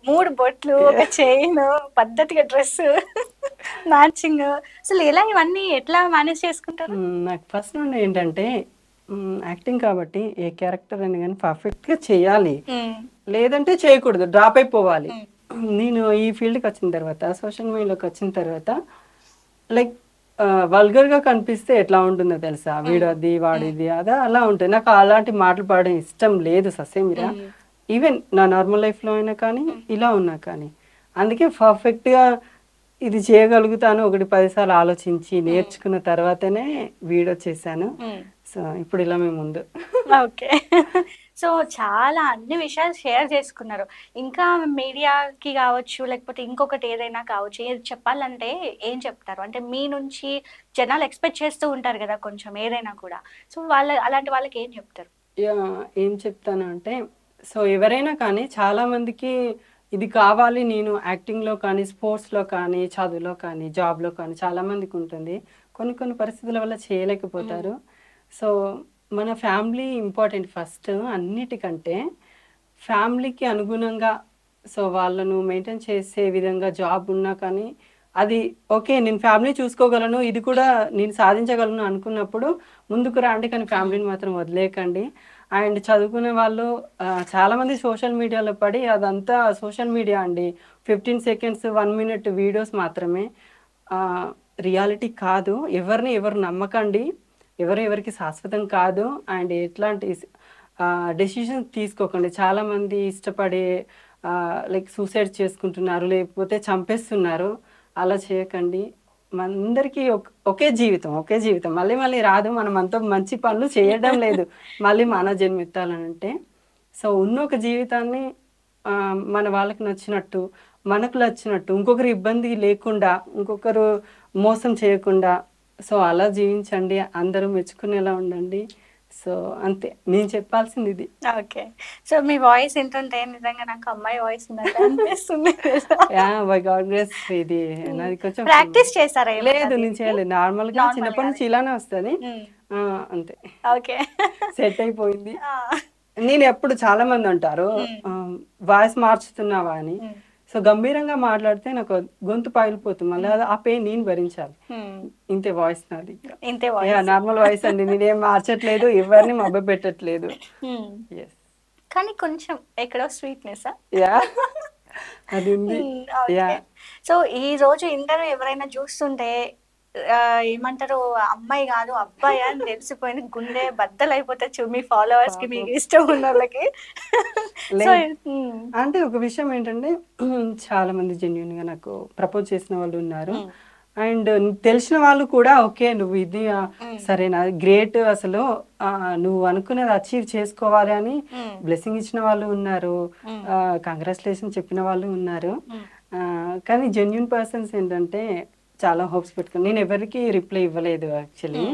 3 బొట్లు, ఒక చైన్, పద్ధతిగా డ్రెస్ మ్యాచింగ్, అసలు ఎలా ఇవన్నీ ఎట్లా మేనేజ్ చేసుకుంటారు? నాకు ఫస్ట్ నుండి ఏంటంటే యాక్టింగ్ కాబట్టి ఏ క్యారెక్టర్ అయినా కానీ పర్ఫెక్ట్ గా చేయాలి, లేదంటే చేయకూడదు, డ్రాప్ అయిపోవాలి. నేను ఈ ఫీల్డ్కి వచ్చిన తర్వాత, సోషల్ మీడియాలోకి వచ్చిన తర్వాత లైక్ వల్గర్ గా కనిపిస్తే ఎట్లా ఉంటుందో తెలుసా, వీడది వాడిది అదా అలా ఉంటుంది. నాకు అలాంటి మాటలు పాడడం ఇష్టం లేదు ససేమిరా. ఈవెన్ నా నార్మల్ లైఫ్ లో అయినా కానీ ఇలా ఉన్నా కానీ. అందుకే పర్ఫెక్ట్ గా ఇది చేయగలుగుతాను 1-10 సార్లు ఆలోచించి నేర్చుకున్న తర్వాతనే వీడియో చేశాను. సో ఇప్పుడు ఇలా మేము ముందు. ఓకే. సో చాలా అన్ని విషయాలు షేర్ చేసుకున్నారు. ఇంకా మీడియాకి కావచ్చు లేకపోతే ఇంకొకటి ఏదైనా కావచ్చు, ఏది చెప్పాలంటే ఏం చెప్తారు? అంటే మీ నుంచి జనాలు ఎక్స్పెక్ట్ చేస్తూ ఉంటారు కదా కొంచెం ఏదైనా కూడా. సో అలాంటి వాళ్ళకి ఏం చెప్తారు? ఏం చెప్తాను అంటే, సో ఎవరైనా కానీ చాలా మందికి ఇది కావాలి, నేను యాక్టింగ్లో కానీ స్పోర్ట్స్లో కానీ చదువులో కానీ జాబ్లో కానీ చాలా మందికి ఉంటుంది. కొన్ని పరిస్థితుల వల్ల చేయలేకపోతారు. సో మన ఫ్యామిలీ ఇంపార్టెంట్ ఫస్ట్ అన్నిటికంటే. ఫ్యామిలీకి అనుగుణంగా సో వాళ్ళను మెయింటైన్ చేసే విధంగా జాబ్ ఉన్నా కానీ అది ఓకే, నేను ఫ్యామిలీ చూసుకోగలను, ఇది కూడా నేను సాధించగలను అనుకున్నప్పుడు ముందుకు రండి. కానీ ఫ్యామిలీని మాత్రం వదిలేయకండి. అండ్ చదువుకునే వాళ్ళు చాలామంది సోషల్ మీడియాలో పడి అదంతా సోషల్ మీడియా అండి, 15 సెకండ్స్ 1 మినిట్ వీడియోస్ మాత్రమే, రియాలిటీ కాదు. ఎవరు నమ్మకండి, ఎవరికి శాశ్వతం కాదు. అండ్ ఎట్లాంటి డెసిషన్స్ తీసుకోకండి. చాలామంది ఇష్టపడే లైక్ సూసైడ్ చేసుకుంటున్నారు, లేకపోతే చంపేస్తున్నారు. అలా చేయకండి. మనందరికీ ఒకే జీవితం మళ్ళీ రాదు. మనం అంత మంచి పనులు చేయడం లేదు మళ్ళీ మన జన్మెత్తాలనంటే. సో ఉన్న ఒక జీవితాన్ని మన వాళ్ళకి నచ్చినట్టు, మనకు నచ్చినట్టు, ఇంకొకరు ఇబ్బంది లేకుండా, ఇంకొకరు మోసం చేయకుండా సో అలా జీవించండి. అందరూ మెచ్చుకునేలా ఉండండి. సో అంతే నేను చెప్పాల్సింది ఇది. ఓకే. సో మీ వాయిస్ వింటుంటే నిజంగా నాకు అమ్మాయి వాయిస్ ఉన్నట్టు అనిపిస్తుంది. బై గాడ్ గ్రేస్ ఇది నాది కొంచెం ప్రాక్టీస్ చేశారా? లేదు, నేను చేయలేదు. నార్మల్ గా చిన్నప్పటి నుంచి ఇలానే వస్తుంది అంతే. ఓకే, సెట్ అయిపోయింది. నేను ఎప్పుడు చాలా మంది అంటారు వాయిస్ మార్చుతున్నావా అని. సో గంభీరంగా మాట్లాడితే నాకు గొంతు పగిలిపోతుంది, మళ్ళీ ఆ పెయిన్ నేను భరించాలి. ఇంతే వాయిస్ నాది, నార్మల్ వాయిస్ అండి. నేనేం మార్చట్లేదు, ఎవరిని మబ్బ పెట్టట్లేదు. కానీ కొంచెం ఎక్కడో స్వీట్నెస్ అది ఉంది. సో ఈ రోజు ఇంటర్వ్యూ ఎవరైనా చూస్తుంటే ఏమంటారు, అమ్మాయి కాదు అబ్బాయి అని తెలిసిపోయింది, గుండె బద్దలు అయిపోతుంది మీ ఫాలోవర్స్ కి, మీకు ఇష్టం ఉన్న వాళ్ళకి. సో అంటే ఒక విషయం ఏంటంటే చాలా మంది జెన్యున్ గా నాకు ప్రపోజ్ చేసిన వాళ్ళు ఉన్నారు. అండ్ తెలిసిన వాళ్ళు కూడా ఓకే నువ్వు ఇది సరేనా గ్రేట్, అసలు నువ్వు అనుకున్నది అచీవ్ చేసుకోవాలి అని బ్లెస్సింగ్ ఇచ్చిన వాళ్ళు ఉన్నారు, కంగ్రాచులేషన్ చెప్పిన వాళ్ళు ఉన్నారు. కానీ జెన్యున్ పర్సన్స్ ఏంటంటే చాలా హోప్స్ పెట్టుకుని, నేను ఎవరికి రిప్లై ఇవ్వలేదు యాక్చువల్లీ.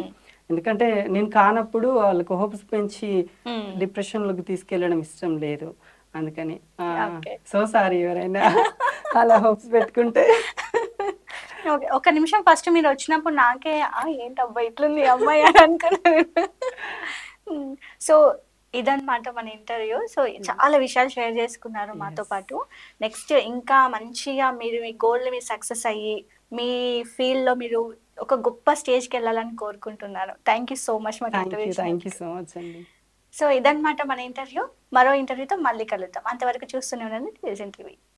ఎందుకంటే నేను కానప్పుడు వాళ్ళకు హోప్స్ పెంచి డిప్రెషన్ లోకి తీసుకెళ్ళడం ఇష్టం లేదు. అందుకని సో సారీ ఎవరైనా అలా హోప్స్ పెట్టుకుంటే. ఓకే, ఒక నిమిషం ఫస్ట్ మీరు వచ్చినప్పుడు నాకే ఏంటబ్బా ఇట్లుంది అమ్మాయి అని అనుకున్నాను. సో ఇదన్నమాట మన ఇంటర్వ్యూ. సో చాలా విషయాలు షేర్ చేసుకున్నారు మాతో పాటు. నెక్స్ట్ ఇంకా మంచిగా మీరు మీ గోల్ మీరు సక్సెస్ అయ్యి మీ ఫీల్డ్ లో మీరు ఒక గొప్ప స్టేజ్కి వెళ్ళాలని కోరుకుంటున్నాను. Thank you so much. Thank you so much అండి. సో ఇదన్నమాట మన ఇంటర్వ్యూ. మరో ఇంటర్వ్యూతో మళ్ళీ కలుద్దాం. అంతవరకు చూస్తూనే ఉండండి లెజెండ్ టీవీ.